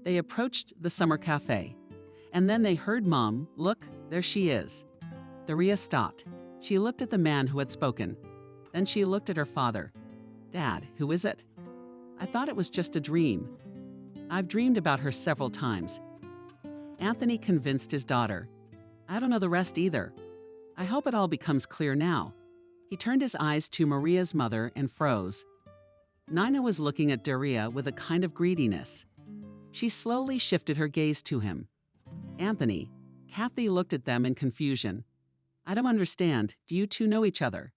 They approached the summer cafe, and then they heard Mom, "Look, there she is." Daria stopped. She looked at the man who had spoken. Then she looked at her father. "Dad, who is it?" "I thought it was just a dream. I've dreamed about her several times." Anthony convinced his daughter. "I don't know the rest either. I hope it all becomes clear now." He turned his eyes to Maria's mother and froze. Nina was looking at Daria with a kind of greediness. She slowly shifted her gaze to him. "Anthony." Kathy looked at them in confusion. "I don't understand. Do you two know each other?"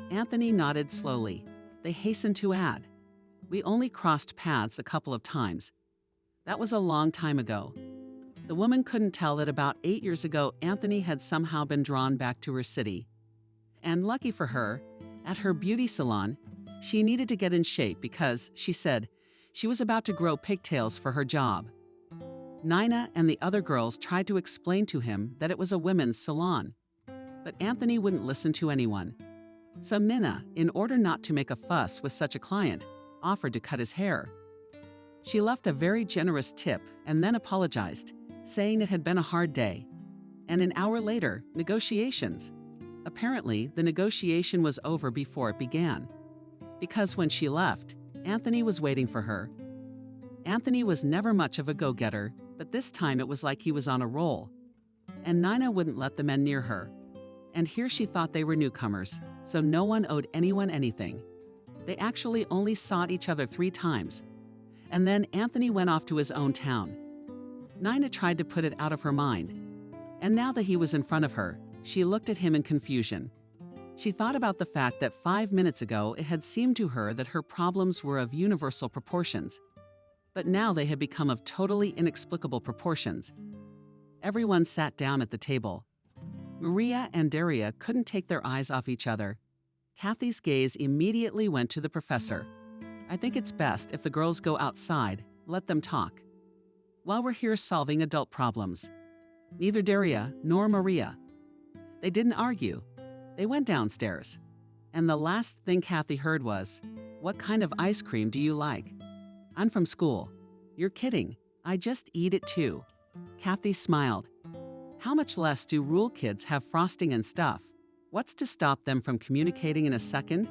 Anthony nodded slowly. They hastened to add, "We only crossed paths a couple of times. That was a long time ago." The woman couldn't tell that about 8 years ago, Anthony had somehow been drawn back to her city. And lucky for her, at her beauty salon, she needed to get in shape because, she said, she was about to grow pigtails for her job. Nina and the other girls tried to explain to him that it was a women's salon. But Anthony wouldn't listen to anyone. So Nina, in order not to make a fuss with such a client, offered to cut his hair. She left a very generous tip and then apologized, saying it had been a hard day. And an hour later, negotiations. Apparently, the negotiation was over before it began. Because when she left, Anthony was waiting for her. Anthony was never much of a go-getter, but this time it was like he was on a roll. And Nina wouldn't let the men near her. And here she thought they were newcomers, so no one owed anyone anything. They actually only saw each other 3 times. And then Anthony went off to his own town. Nina tried to put it out of her mind. And now that he was in front of her, she looked at him in confusion. She thought about the fact that 5 minutes ago it had seemed to her that her problems were of universal proportions. But now they had become of totally inexplicable proportions. Everyone sat down at the table. Maria and Daria couldn't take their eyes off each other. Kathy's gaze immediately went to the professor. "I think it's best if the girls go outside, let them talk. While we're here solving adult problems." Neither Daria nor Maria. They didn't argue. They went downstairs, and the last thing Kathy heard was, "What kind of ice cream do you like?" "I'm from school." "You're kidding. I just eat it too." Kathy smiled. How much less do rule kids have frosting and stuff? What's to stop them from communicating in a second?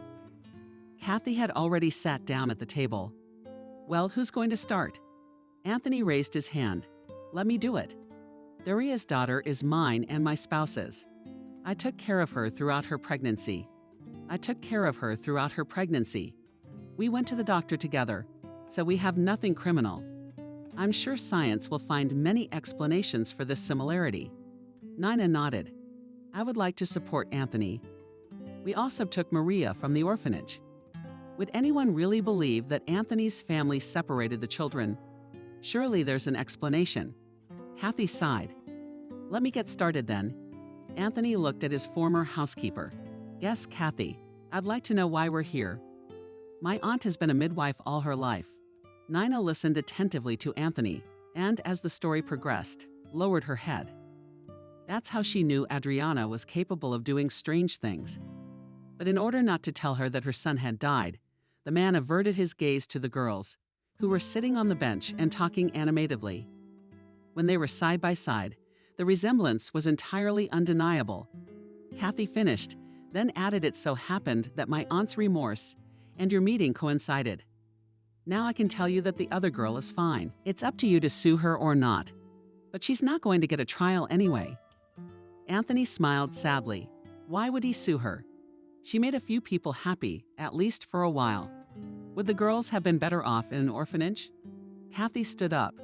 Kathy had already sat down at the table. "Well, who's going to start?" Anthony raised his hand. "Let me do it. Doria's daughter is mine and my spouse's. I took care of her throughout her pregnancy. We went to the doctor together, so we have nothing criminal. I'm sure science will find many explanations for this similarity." Nina nodded. "I would like to support Anthony. We also took Maria from the orphanage." Would anyone really believe that Anthony's family separated the children? Surely there's an explanation. Kathy sighed. "Let me get started then." Anthony looked at his former housekeeper. "Yes, Kathy, I'd like to know why we're here." "My aunt has been a midwife all her life." Nina listened attentively to Anthony, and as the story progressed, lowered her head. That's how she knew Adriana was capable of doing strange things. But in order not to tell her that her son had died, the man averted his gaze to the girls, who were sitting on the bench and talking animatedly. When they were side by side, the resemblance was entirely undeniable. Kathy finished, then added, "It so happened that my aunt's remorse and your meeting coincided. Now I can tell you that the other girl is fine. It's up to you to sue her or not. But she's not going to get a trial anyway." Anthony smiled sadly. Why would he sue her? She made a few people happy, at least for a while. Would the girls have been better off in an orphanage? Kathy stood up.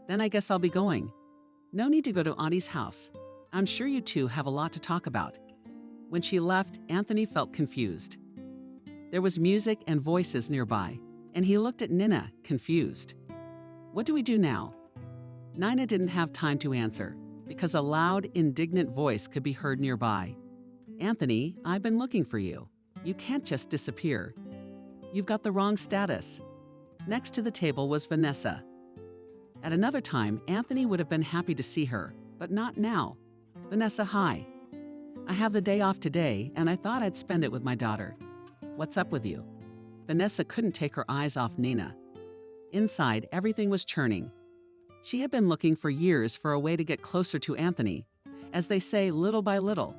"Then I guess I'll be going. No need to go to Auntie's house. I'm sure you two have a lot to talk about." When she left, Anthony felt confused. There was music and voices nearby, and he looked at Nina, confused. "What do we do now?" Nina didn't have time to answer, because a loud, indignant voice could be heard nearby. "Anthony, I've been looking for you. You can't just disappear. You've got the wrong status." Next to the table was Vanessa. At another time, Anthony would have been happy to see her, but not now. "Vanessa, hi. I have the day off today, and I thought I'd spend it with my daughter. What's up with you?" Vanessa couldn't take her eyes off Nina. Inside, everything was churning. She had been looking for years for a way to get closer to Anthony, as they say, little by little.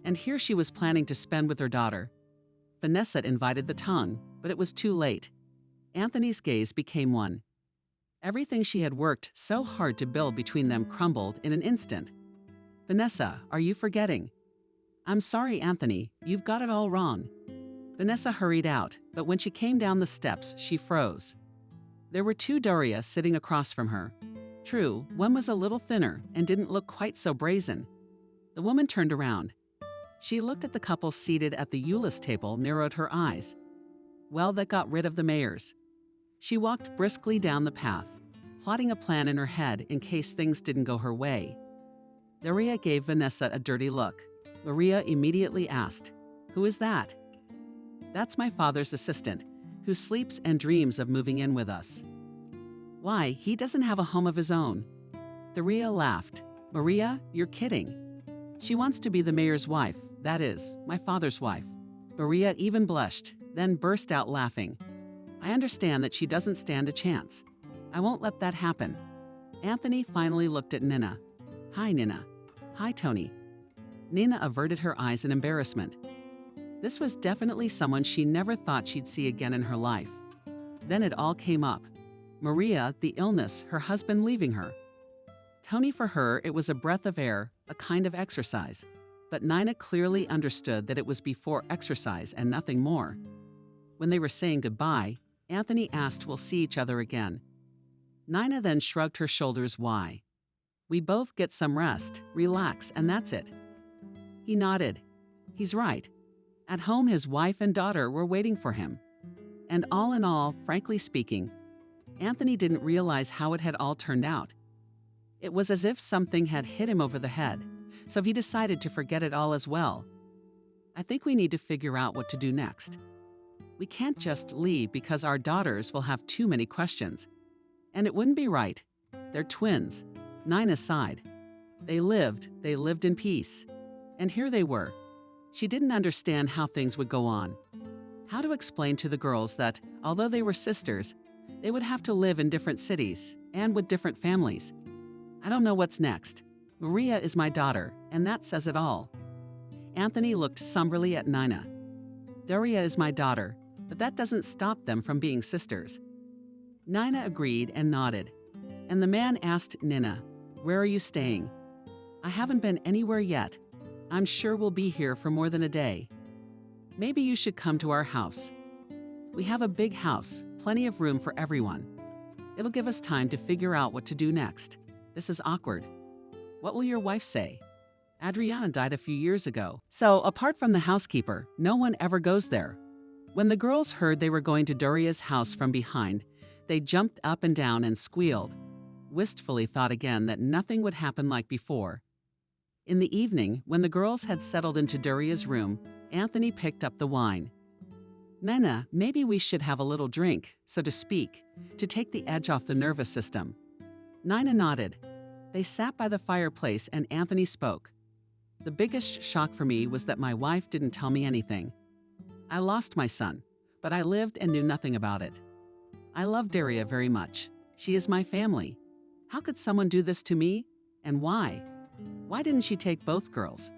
And here she was planning to spend with her daughter. Vanessa invited the tongue, but it was too late. Anthony's gaze became one. Everything she had worked so hard to build between them crumbled in an instant. "Vanessa, are you forgetting?" "I'm sorry, Anthony, you've got it all wrong." Vanessa hurried out, but when she came down the steps, she froze. There were two Doria sitting across from her. True, one was a little thinner and didn't look quite so brazen. The woman turned around. She looked at the couple seated at the Euless table, narrowed her eyes. Well, that got rid of the mayors. She walked briskly down the path, plotting a plan in her head in case things didn't go her way. Doria gave Vanessa a dirty look. Maria immediately asked, "Who is that?" "That's my father's assistant, who sleeps and dreams of moving in with us." "Why, he doesn't have a home of his own." Doria laughed. "Maria, you're kidding. She wants to be the mayor's wife, that is, my father's wife." Maria even blushed, then burst out laughing. "I understand that she doesn't stand a chance. I won't let that happen." Anthony finally looked at Nina. "Hi, Nina." "Hi, Tony." Nina averted her eyes in embarrassment. This was definitely someone she never thought she'd see again in her life. Then it all came up. Maria, the illness, her husband leaving her. Tony, for her, it was a breath of air, a kind of exercise. But Nina clearly understood that it was before exercise and nothing more. When they were saying goodbye, Anthony asked, "We'll see each other again." Nina then shrugged her shoulders. "Why? We both get some rest, relax, and that's it." He nodded. He's right. At home, his wife and daughter were waiting for him. And all in all, frankly speaking, Anthony didn't realize how it had all turned out. It was as if something had hit him over the head, so he decided to forget it all as well. I think we need to figure out what to do next. We can't just leave because our daughters will have too many questions. And it wouldn't be right. They're twins. Nina sighed. They lived in peace. And here they were. She didn't understand how things would go on. How to explain to the girls that, although they were sisters, they would have to live in different cities and with different families. I don't know what's next. Maria is my daughter, and that says it all. Anthony looked somberly at Nina. Daria is my daughter, but that doesn't stop them from being sisters. Nina agreed and nodded, and the man asked Nina, "Where are you staying?" "I haven't been anywhere yet. I'm sure we'll be here for more than a day." "Maybe you should come to our house. We have a big house, plenty of room for everyone. It'll give us time to figure out what to do next. This is awkward. What will your wife say?" Adriana died a few years ago, so apart from the housekeeper, no one ever goes there. When the girls heard they were going to Doria's house from behind, they jumped up and down and squealed. Wistfully thought again that nothing would happen like before. In the evening, when the girls had settled into Doria's room, Anthony picked up the wine. "Nina, maybe we should have a little drink, so to speak, to take the edge off the nervous system." Nina nodded. They sat by the fireplace and Anthony spoke. "The biggest shock for me was that my wife didn't tell me anything. I lost my son, but I lived and knew nothing about it. I love Daria very much. She is my family. How could someone do this to me? And why? Why didn't she take both girls?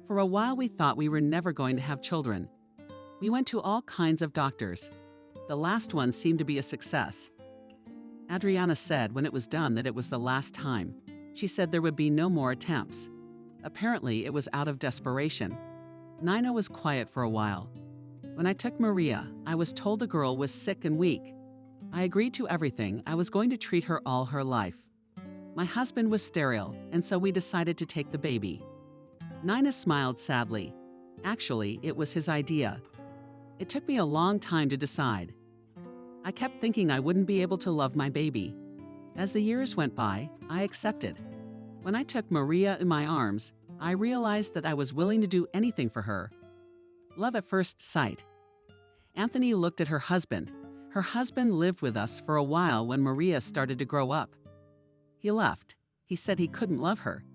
For a while we thought we were never going to have children. We went to all kinds of doctors. The last one seemed to be a success." Adriana said when it was done that it was the last time. She said there would be no more attempts. Apparently, it was out of desperation. Nina was quiet for a while. "When I took Maria, I was told the girl was sick and weak. I agreed to everything. I was going to treat her all her life. My husband was sterile, and so we decided to take the baby." Nina smiled sadly. Actually, it was his idea. "It took me a long time to decide. I kept thinking I wouldn't be able to love my baby. As the years went by, I accepted. When I took Maria in my arms, I realized that I was willing to do anything for her. Love at first sight." Anthony looked at her husband. Her husband lived with us for a while when Maria started to grow up. He left. He said he couldn't love her,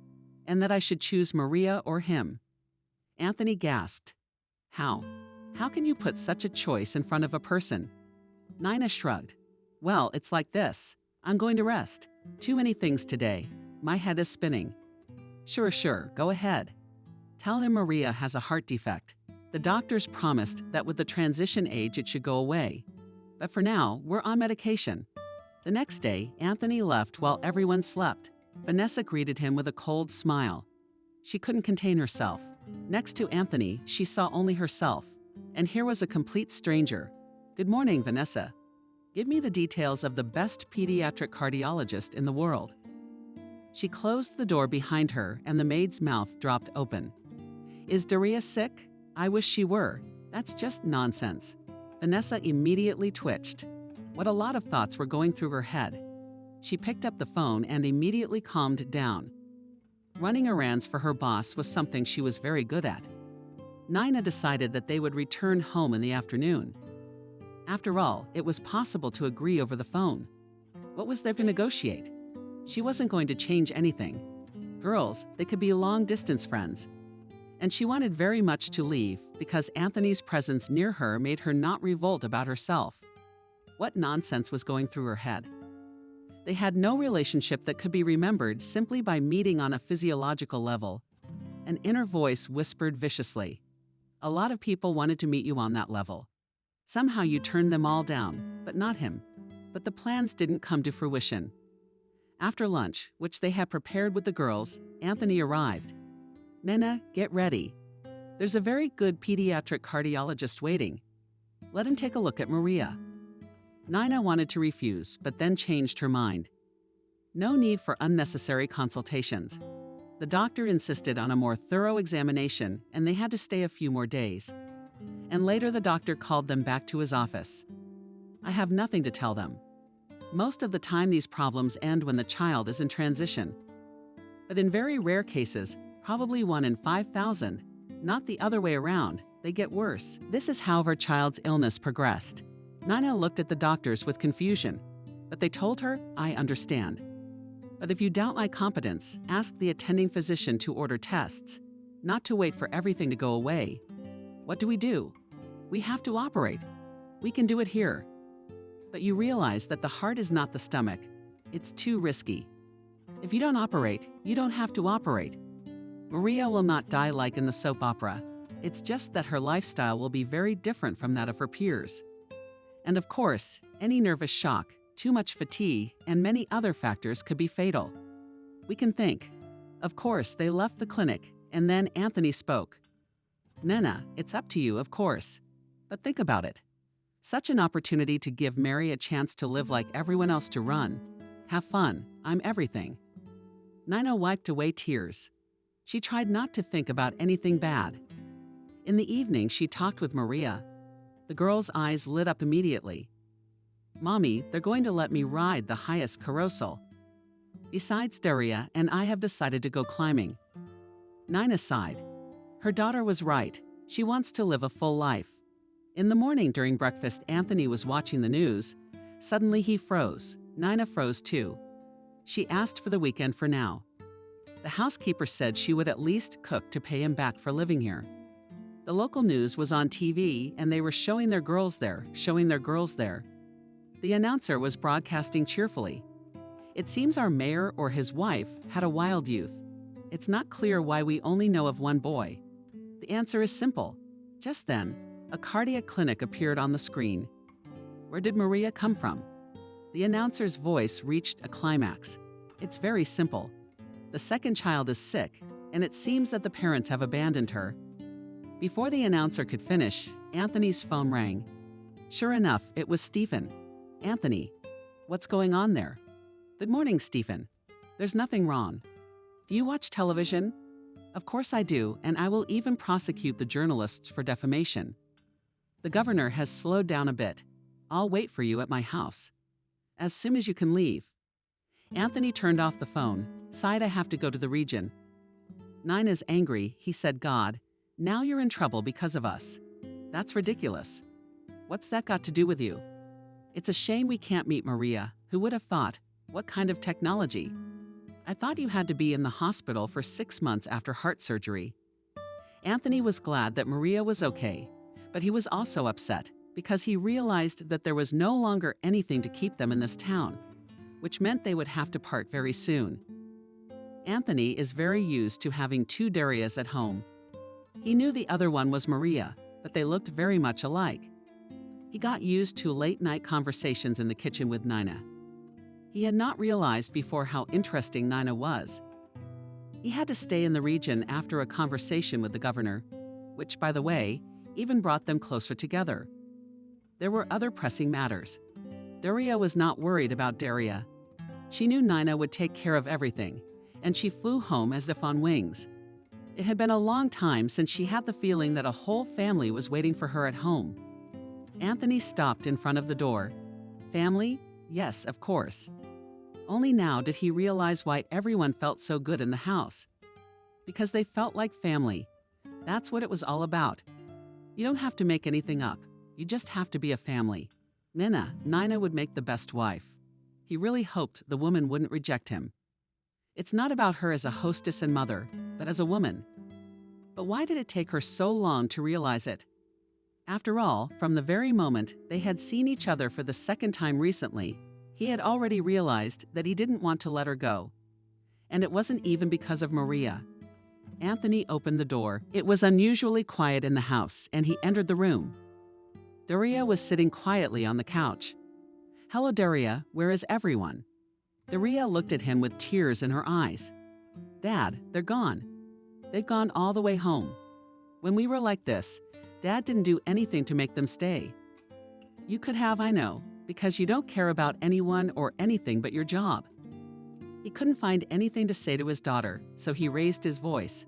and that I should choose Maria or him. Anthony gasped. How? How can you put such a choice in front of a person?" Nina shrugged. "Well, it's like this. I'm going to rest. Too many things today. My head is spinning." Sure, go ahead. Tell him Maria has a heart defect. The doctors promised that with the transition age it should go away. But for now, we're on medication." The next day, Anthony left while everyone slept. Vanessa greeted him with a cold smile. She couldn't contain herself. Next to Anthony, she saw only herself. And here was a complete stranger. "Good morning, Vanessa. Give me the details of the best pediatric cardiologist in the world." She closed the door behind her and the maid's mouth dropped open. "Is Daria sick? I wish she were. That's just nonsense." Vanessa immediately twitched. What a lot of thoughts were going through her head. She picked up the phone and immediately calmed down. Running errands for her boss was something she was very good at. Nina decided that they would return home in the afternoon. After all, it was possible to agree over the phone. What was there to negotiate? She wasn't going to change anything. Girls, they could be long-distance friends. And she wanted very much to leave because Anthony's presence near her made her not revolt about herself. What nonsense was going through her head? They had no relationship that could be remembered simply by meeting on a physiological level. An inner voice whispered viciously, "A lot of people wanted to meet you on that level. Somehow you turned them all down, but not him." But the plans didn't come to fruition. After lunch, which they had prepared with the girls, Anthony arrived. "Nina, get ready. There's a very good pediatric cardiologist waiting. Let him take a look at Maria." Nina wanted to refuse, but then changed her mind. No need for unnecessary consultations. The doctor insisted on a more thorough examination, and they had to stay a few more days. And later the doctor called them back to his office. "I have nothing to tell them. Most of the time these problems end when the child is in transition. But in very rare cases, probably 1 in 5,000, not the other way around, they get worse. This is how her child's illness progressed." Nina looked at the doctors with confusion, but they told her, "I understand. But if you doubt my competence, ask the attending physician to order tests. not to wait for everything to go away. What do? We have to operate. We can do it here. But you realize that the heart is not the stomach. It's too risky. If you don't operate, you don't have to operate. Maria will not die like in the soap opera. It's just that her lifestyle will be very different from that of her peers. And of course, any nervous shock, too much fatigue, and many other factors could be fatal. We can think. Of course, they left the clinic, and then Anthony spoke. Nina, it's up to you, of course. But think about it. Such an opportunity to give Mary a chance to live like everyone else, to run. Have fun. I'm everything. Nina wiped away tears. She tried not to think about anything bad. In the evening, she talked with Maria. The girl's eyes lit up immediately. Mommy, they're going to let me ride the highest carousel. Besides, Daria and I have decided to go climbing. Nina sighed. Her daughter was right. She wants to live a full life. In the morning during breakfast, Anthony was watching the news. Suddenly he froze. Nina froze too. She asked for the weekend for now. The housekeeper said she would at least cook to pay him back for living here. The local news was on TV and they were showing their girls there. The announcer was broadcasting cheerfully. It seems our mayor or his wife had a wild youth. It's not clear why we only know of one boy. The answer is simple. Just then, a cardiac clinic appeared on the screen. Where did Maria come from? The announcer's voice reached a climax. It's very simple. The second child is sick, and it seems that the parents have abandoned her. Before the announcer could finish, Anthony's phone rang. Sure enough, it was Stephen. Anthony, what's going on there? Good morning, Stephen. There's nothing wrong. Do you watch television? Of course I do, and I will even prosecute the journalists for defamation. The governor has slowed down a bit. I'll wait for you at my house. As soon as you can leave. Anthony turned off the phone, sighed. I have to go to the region. Nina's angry, he said. God, now you're in trouble because of us. That's ridiculous. What's that got to do with you? It's a shame we can't meet Maria. Who would have thought? What kind of technology? I thought you had to be in the hospital for 6 months after heart surgery. Anthony was glad that Maria was okay, but he was also upset because he realized that there was no longer anything to keep them in this town, which meant they would have to part very soon. Anthony is very used to having 2 Darias at home. He knew the other one was Maria, but they looked very much alike. He got used to late-night conversations in the kitchen with Nina. He had not realized before how interesting Nina was. He had to stay in the region after a conversation with the governor, which, by the way, even brought them closer together. There were other pressing matters. Daria was not worried about Daria. She knew Nina would take care of everything, and she flew home as if on wings. It had been a long time since she had the feeling that a whole family was waiting for her at home. Anthony stopped in front of the door. Family? Yes, of course. Only now did he realize why everyone felt so good in the house. Because they felt like family. That's what it was all about. You don't have to make anything up. You just have to be a family. Nina would make the best wife. He really hoped the woman wouldn't reject him. It's not about her as a hostess and mother, but as a woman. But why did it take her so long to realize it? After all, from the very moment they had seen each other for the second time recently, he had already realized that he didn't want to let her go. And it wasn't even because of Maria. Anthony opened the door. It was unusually quiet in the house, and he entered the room. Daria was sitting quietly on the couch. Hello, Daria, where is everyone? Daria looked at him with tears in her eyes. Dad, they're gone. They've gone all the way home. When we were like this, Dad didn't do anything to make them stay. You could have, I know, because you don't care about anyone or anything but your job. He couldn't find anything to say to his daughter, so he raised his voice.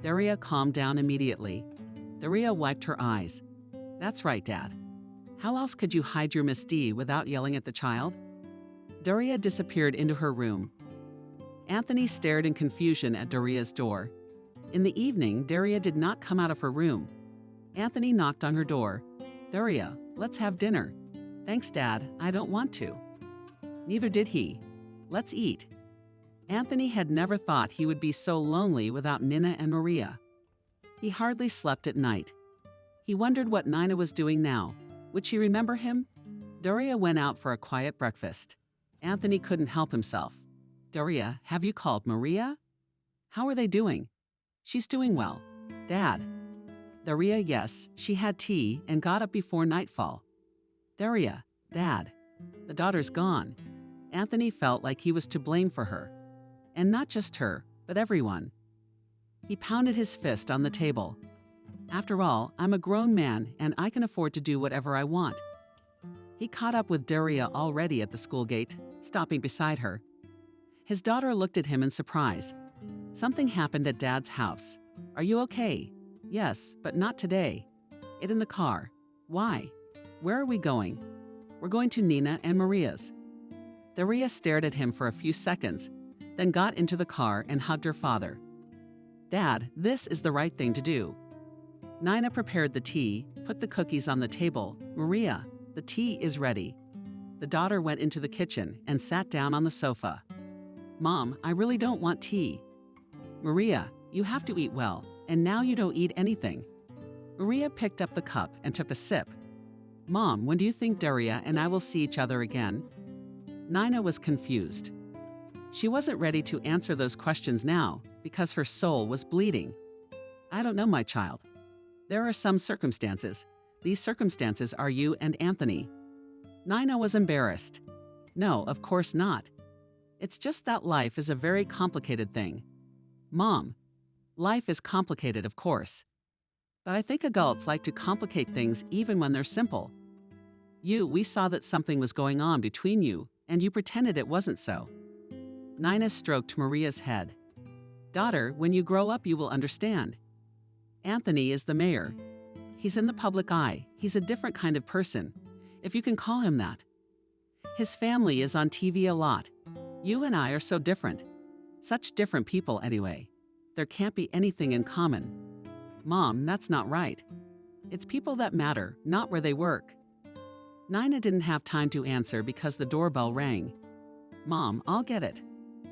Daria calmed down immediately. Daria wiped her eyes. That's right, Dad. How else could you hide your misdeed without yelling at the child? Daria disappeared into her room. Anthony stared in confusion at Daria's door. In the evening, Daria did not come out of her room. Anthony knocked on her door. Daria, let's have dinner. Thanks, Dad. I don't want to. Neither did he. Let's eat. Anthony had never thought he would be so lonely without Nina and Maria. He hardly slept at night. He wondered what Nina was doing now. Would she remember him? Doria went out for a quiet breakfast. Anthony couldn't help himself. "Doria, have you called Maria? How are they doing?" "She's doing well. Dad?" Doria, yes, she had tea and got up before nightfall. Doria, Dad. The daughter's gone. Anthony felt like he was to blame for her. And not just her, but everyone. He pounded his fist on the table. After all, I'm a grown man and I can afford to do whatever I want. He caught up with Doria already at the school gate, stopping beside her. His daughter looked at him in surprise. "Something happened at Dad's house. Are you okay?" "Yes, but not today." "It in the car. Why? Where are we going?" "We're going to Nina and Maria's." Doria stared at him for a few seconds, then got into the car and hugged her father. "Dad, this is the right thing to do." Nina prepared the tea, put the cookies on the table. "Maria, the tea is ready." The daughter went into the kitchen and sat down on the sofa. "Mom, I really don't want tea." "Maria, you have to eat well, and now you don't eat anything." Maria picked up the cup and took a sip. "Mom, when do you think Doria and I will see each other again?" Nina was confused. She wasn't ready to answer those questions now because her soul was bleeding. "I don't know, my child. There are some circumstances. These circumstances are you and Anthony." Nina was embarrassed. "No, of course not. It's just that life is a very complicated thing." "Mom, life is complicated, of course. But I think adults like to complicate things even when they're simple. We saw that something was going on between you, and you pretended it wasn't so." Nina stroked Maria's head. "Daughter, when you grow up, you will understand. Anthony is the mayor. He's in the public eye. He's a different kind of person, if you can call him that. His family is on TV a lot. You and I are so different. Such different people, anyway. There can't be anything in common." "Mom, that's not right. It's people that matter, not where they work." Nina didn't have time to answer because the doorbell rang. "Mom, I'll get it."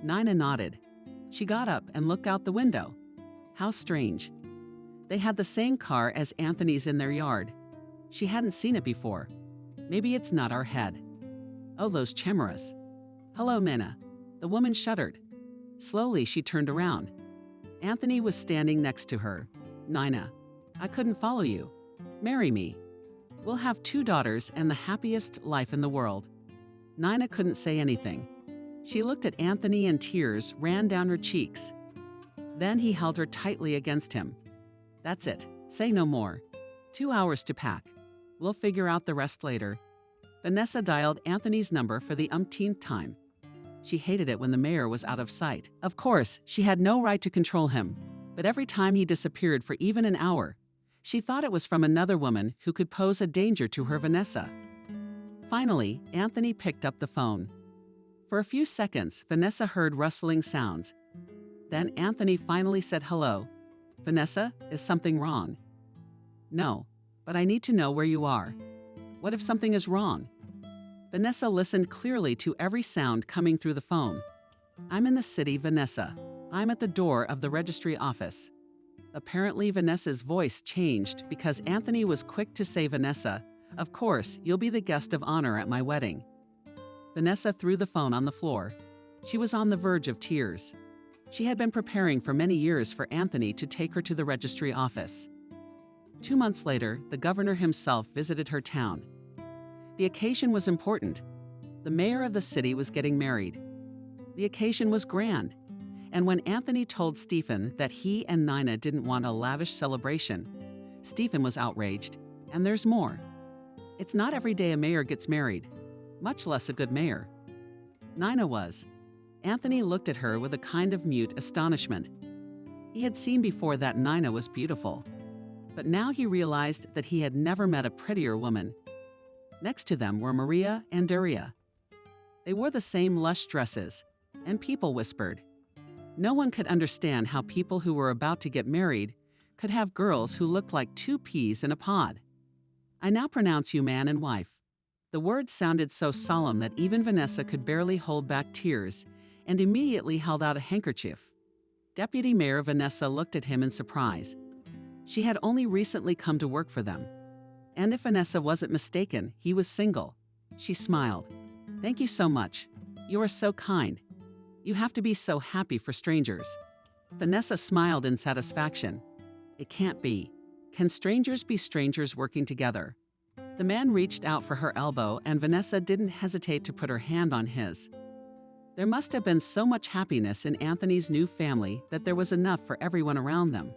Nina nodded. She got up and looked out the window. How strange. They had the same car as Anthony's in their yard. She hadn't seen it before. Maybe it's not our head. Oh, those chimeras. "Hello, Nina." The woman shuddered. Slowly, she turned around. Anthony was standing next to her. "Nina, I couldn't follow you. Marry me. We'll have 2 daughters and the happiest life in the world." Nina couldn't say anything. She looked at Anthony and tears ran down her cheeks. Then he held her tightly against him. "That's it. Say no more. 2 hours to pack. We'll figure out the rest later." Vanessa dialed Anthony's number for the umpteenth time. She hated it when the mayor was out of sight. Of course, she had no right to control him, but every time he disappeared for even an hour, she thought it was from another woman who could pose a danger to her Vanessa. Finally, Anthony picked up the phone. For a few seconds, Vanessa heard rustling sounds. Then Anthony finally said hello. "Vanessa, is something wrong?" "No, but I need to know where you are." "What if something is wrong?" Vanessa listened clearly to every sound coming through the phone. "I'm in the city, Vanessa. I'm at the door of the registry office." Apparently, Vanessa's voice changed because Anthony was quick to say, "Vanessa, of course, you'll be the guest of honor at my wedding." Vanessa threw the phone on the floor. She was on the verge of tears. She had been preparing for many years for Anthony to take her to the registry office. 2 months later, the governor himself visited her town. The occasion was important. The mayor of the city was getting married. The occasion was grand. And when Anthony told Stephen that he and Nina didn't want a lavish celebration, Stephen was outraged. And there's more. It's not every day a mayor gets married, much less a good mayor. Nina was. Anthony looked at her with a kind of mute astonishment. He had seen before that Nina was beautiful, but now he realized that he had never met a prettier woman. Next to them were Maria and Doria. They wore the same lush dresses, and people whispered. No one could understand how people who were about to get married could have girls who looked like 2 peas in a pod. "I now pronounce you man and wife." The words sounded so solemn that even Vanessa could barely hold back tears and immediately held out a handkerchief. Deputy Mayor Vanessa looked at him in surprise. She had only recently come to work for them. And if Vanessa wasn't mistaken, he was single. She smiled. "Thank you so much. You are so kind. You have to be so happy for strangers." Vanessa smiled in satisfaction. "It can't be. Can strangers be strangers working together?" The man reached out for her elbow, and Vanessa didn't hesitate to put her hand on his. There must have been so much happiness in Anthony's new family that there was enough for everyone around them.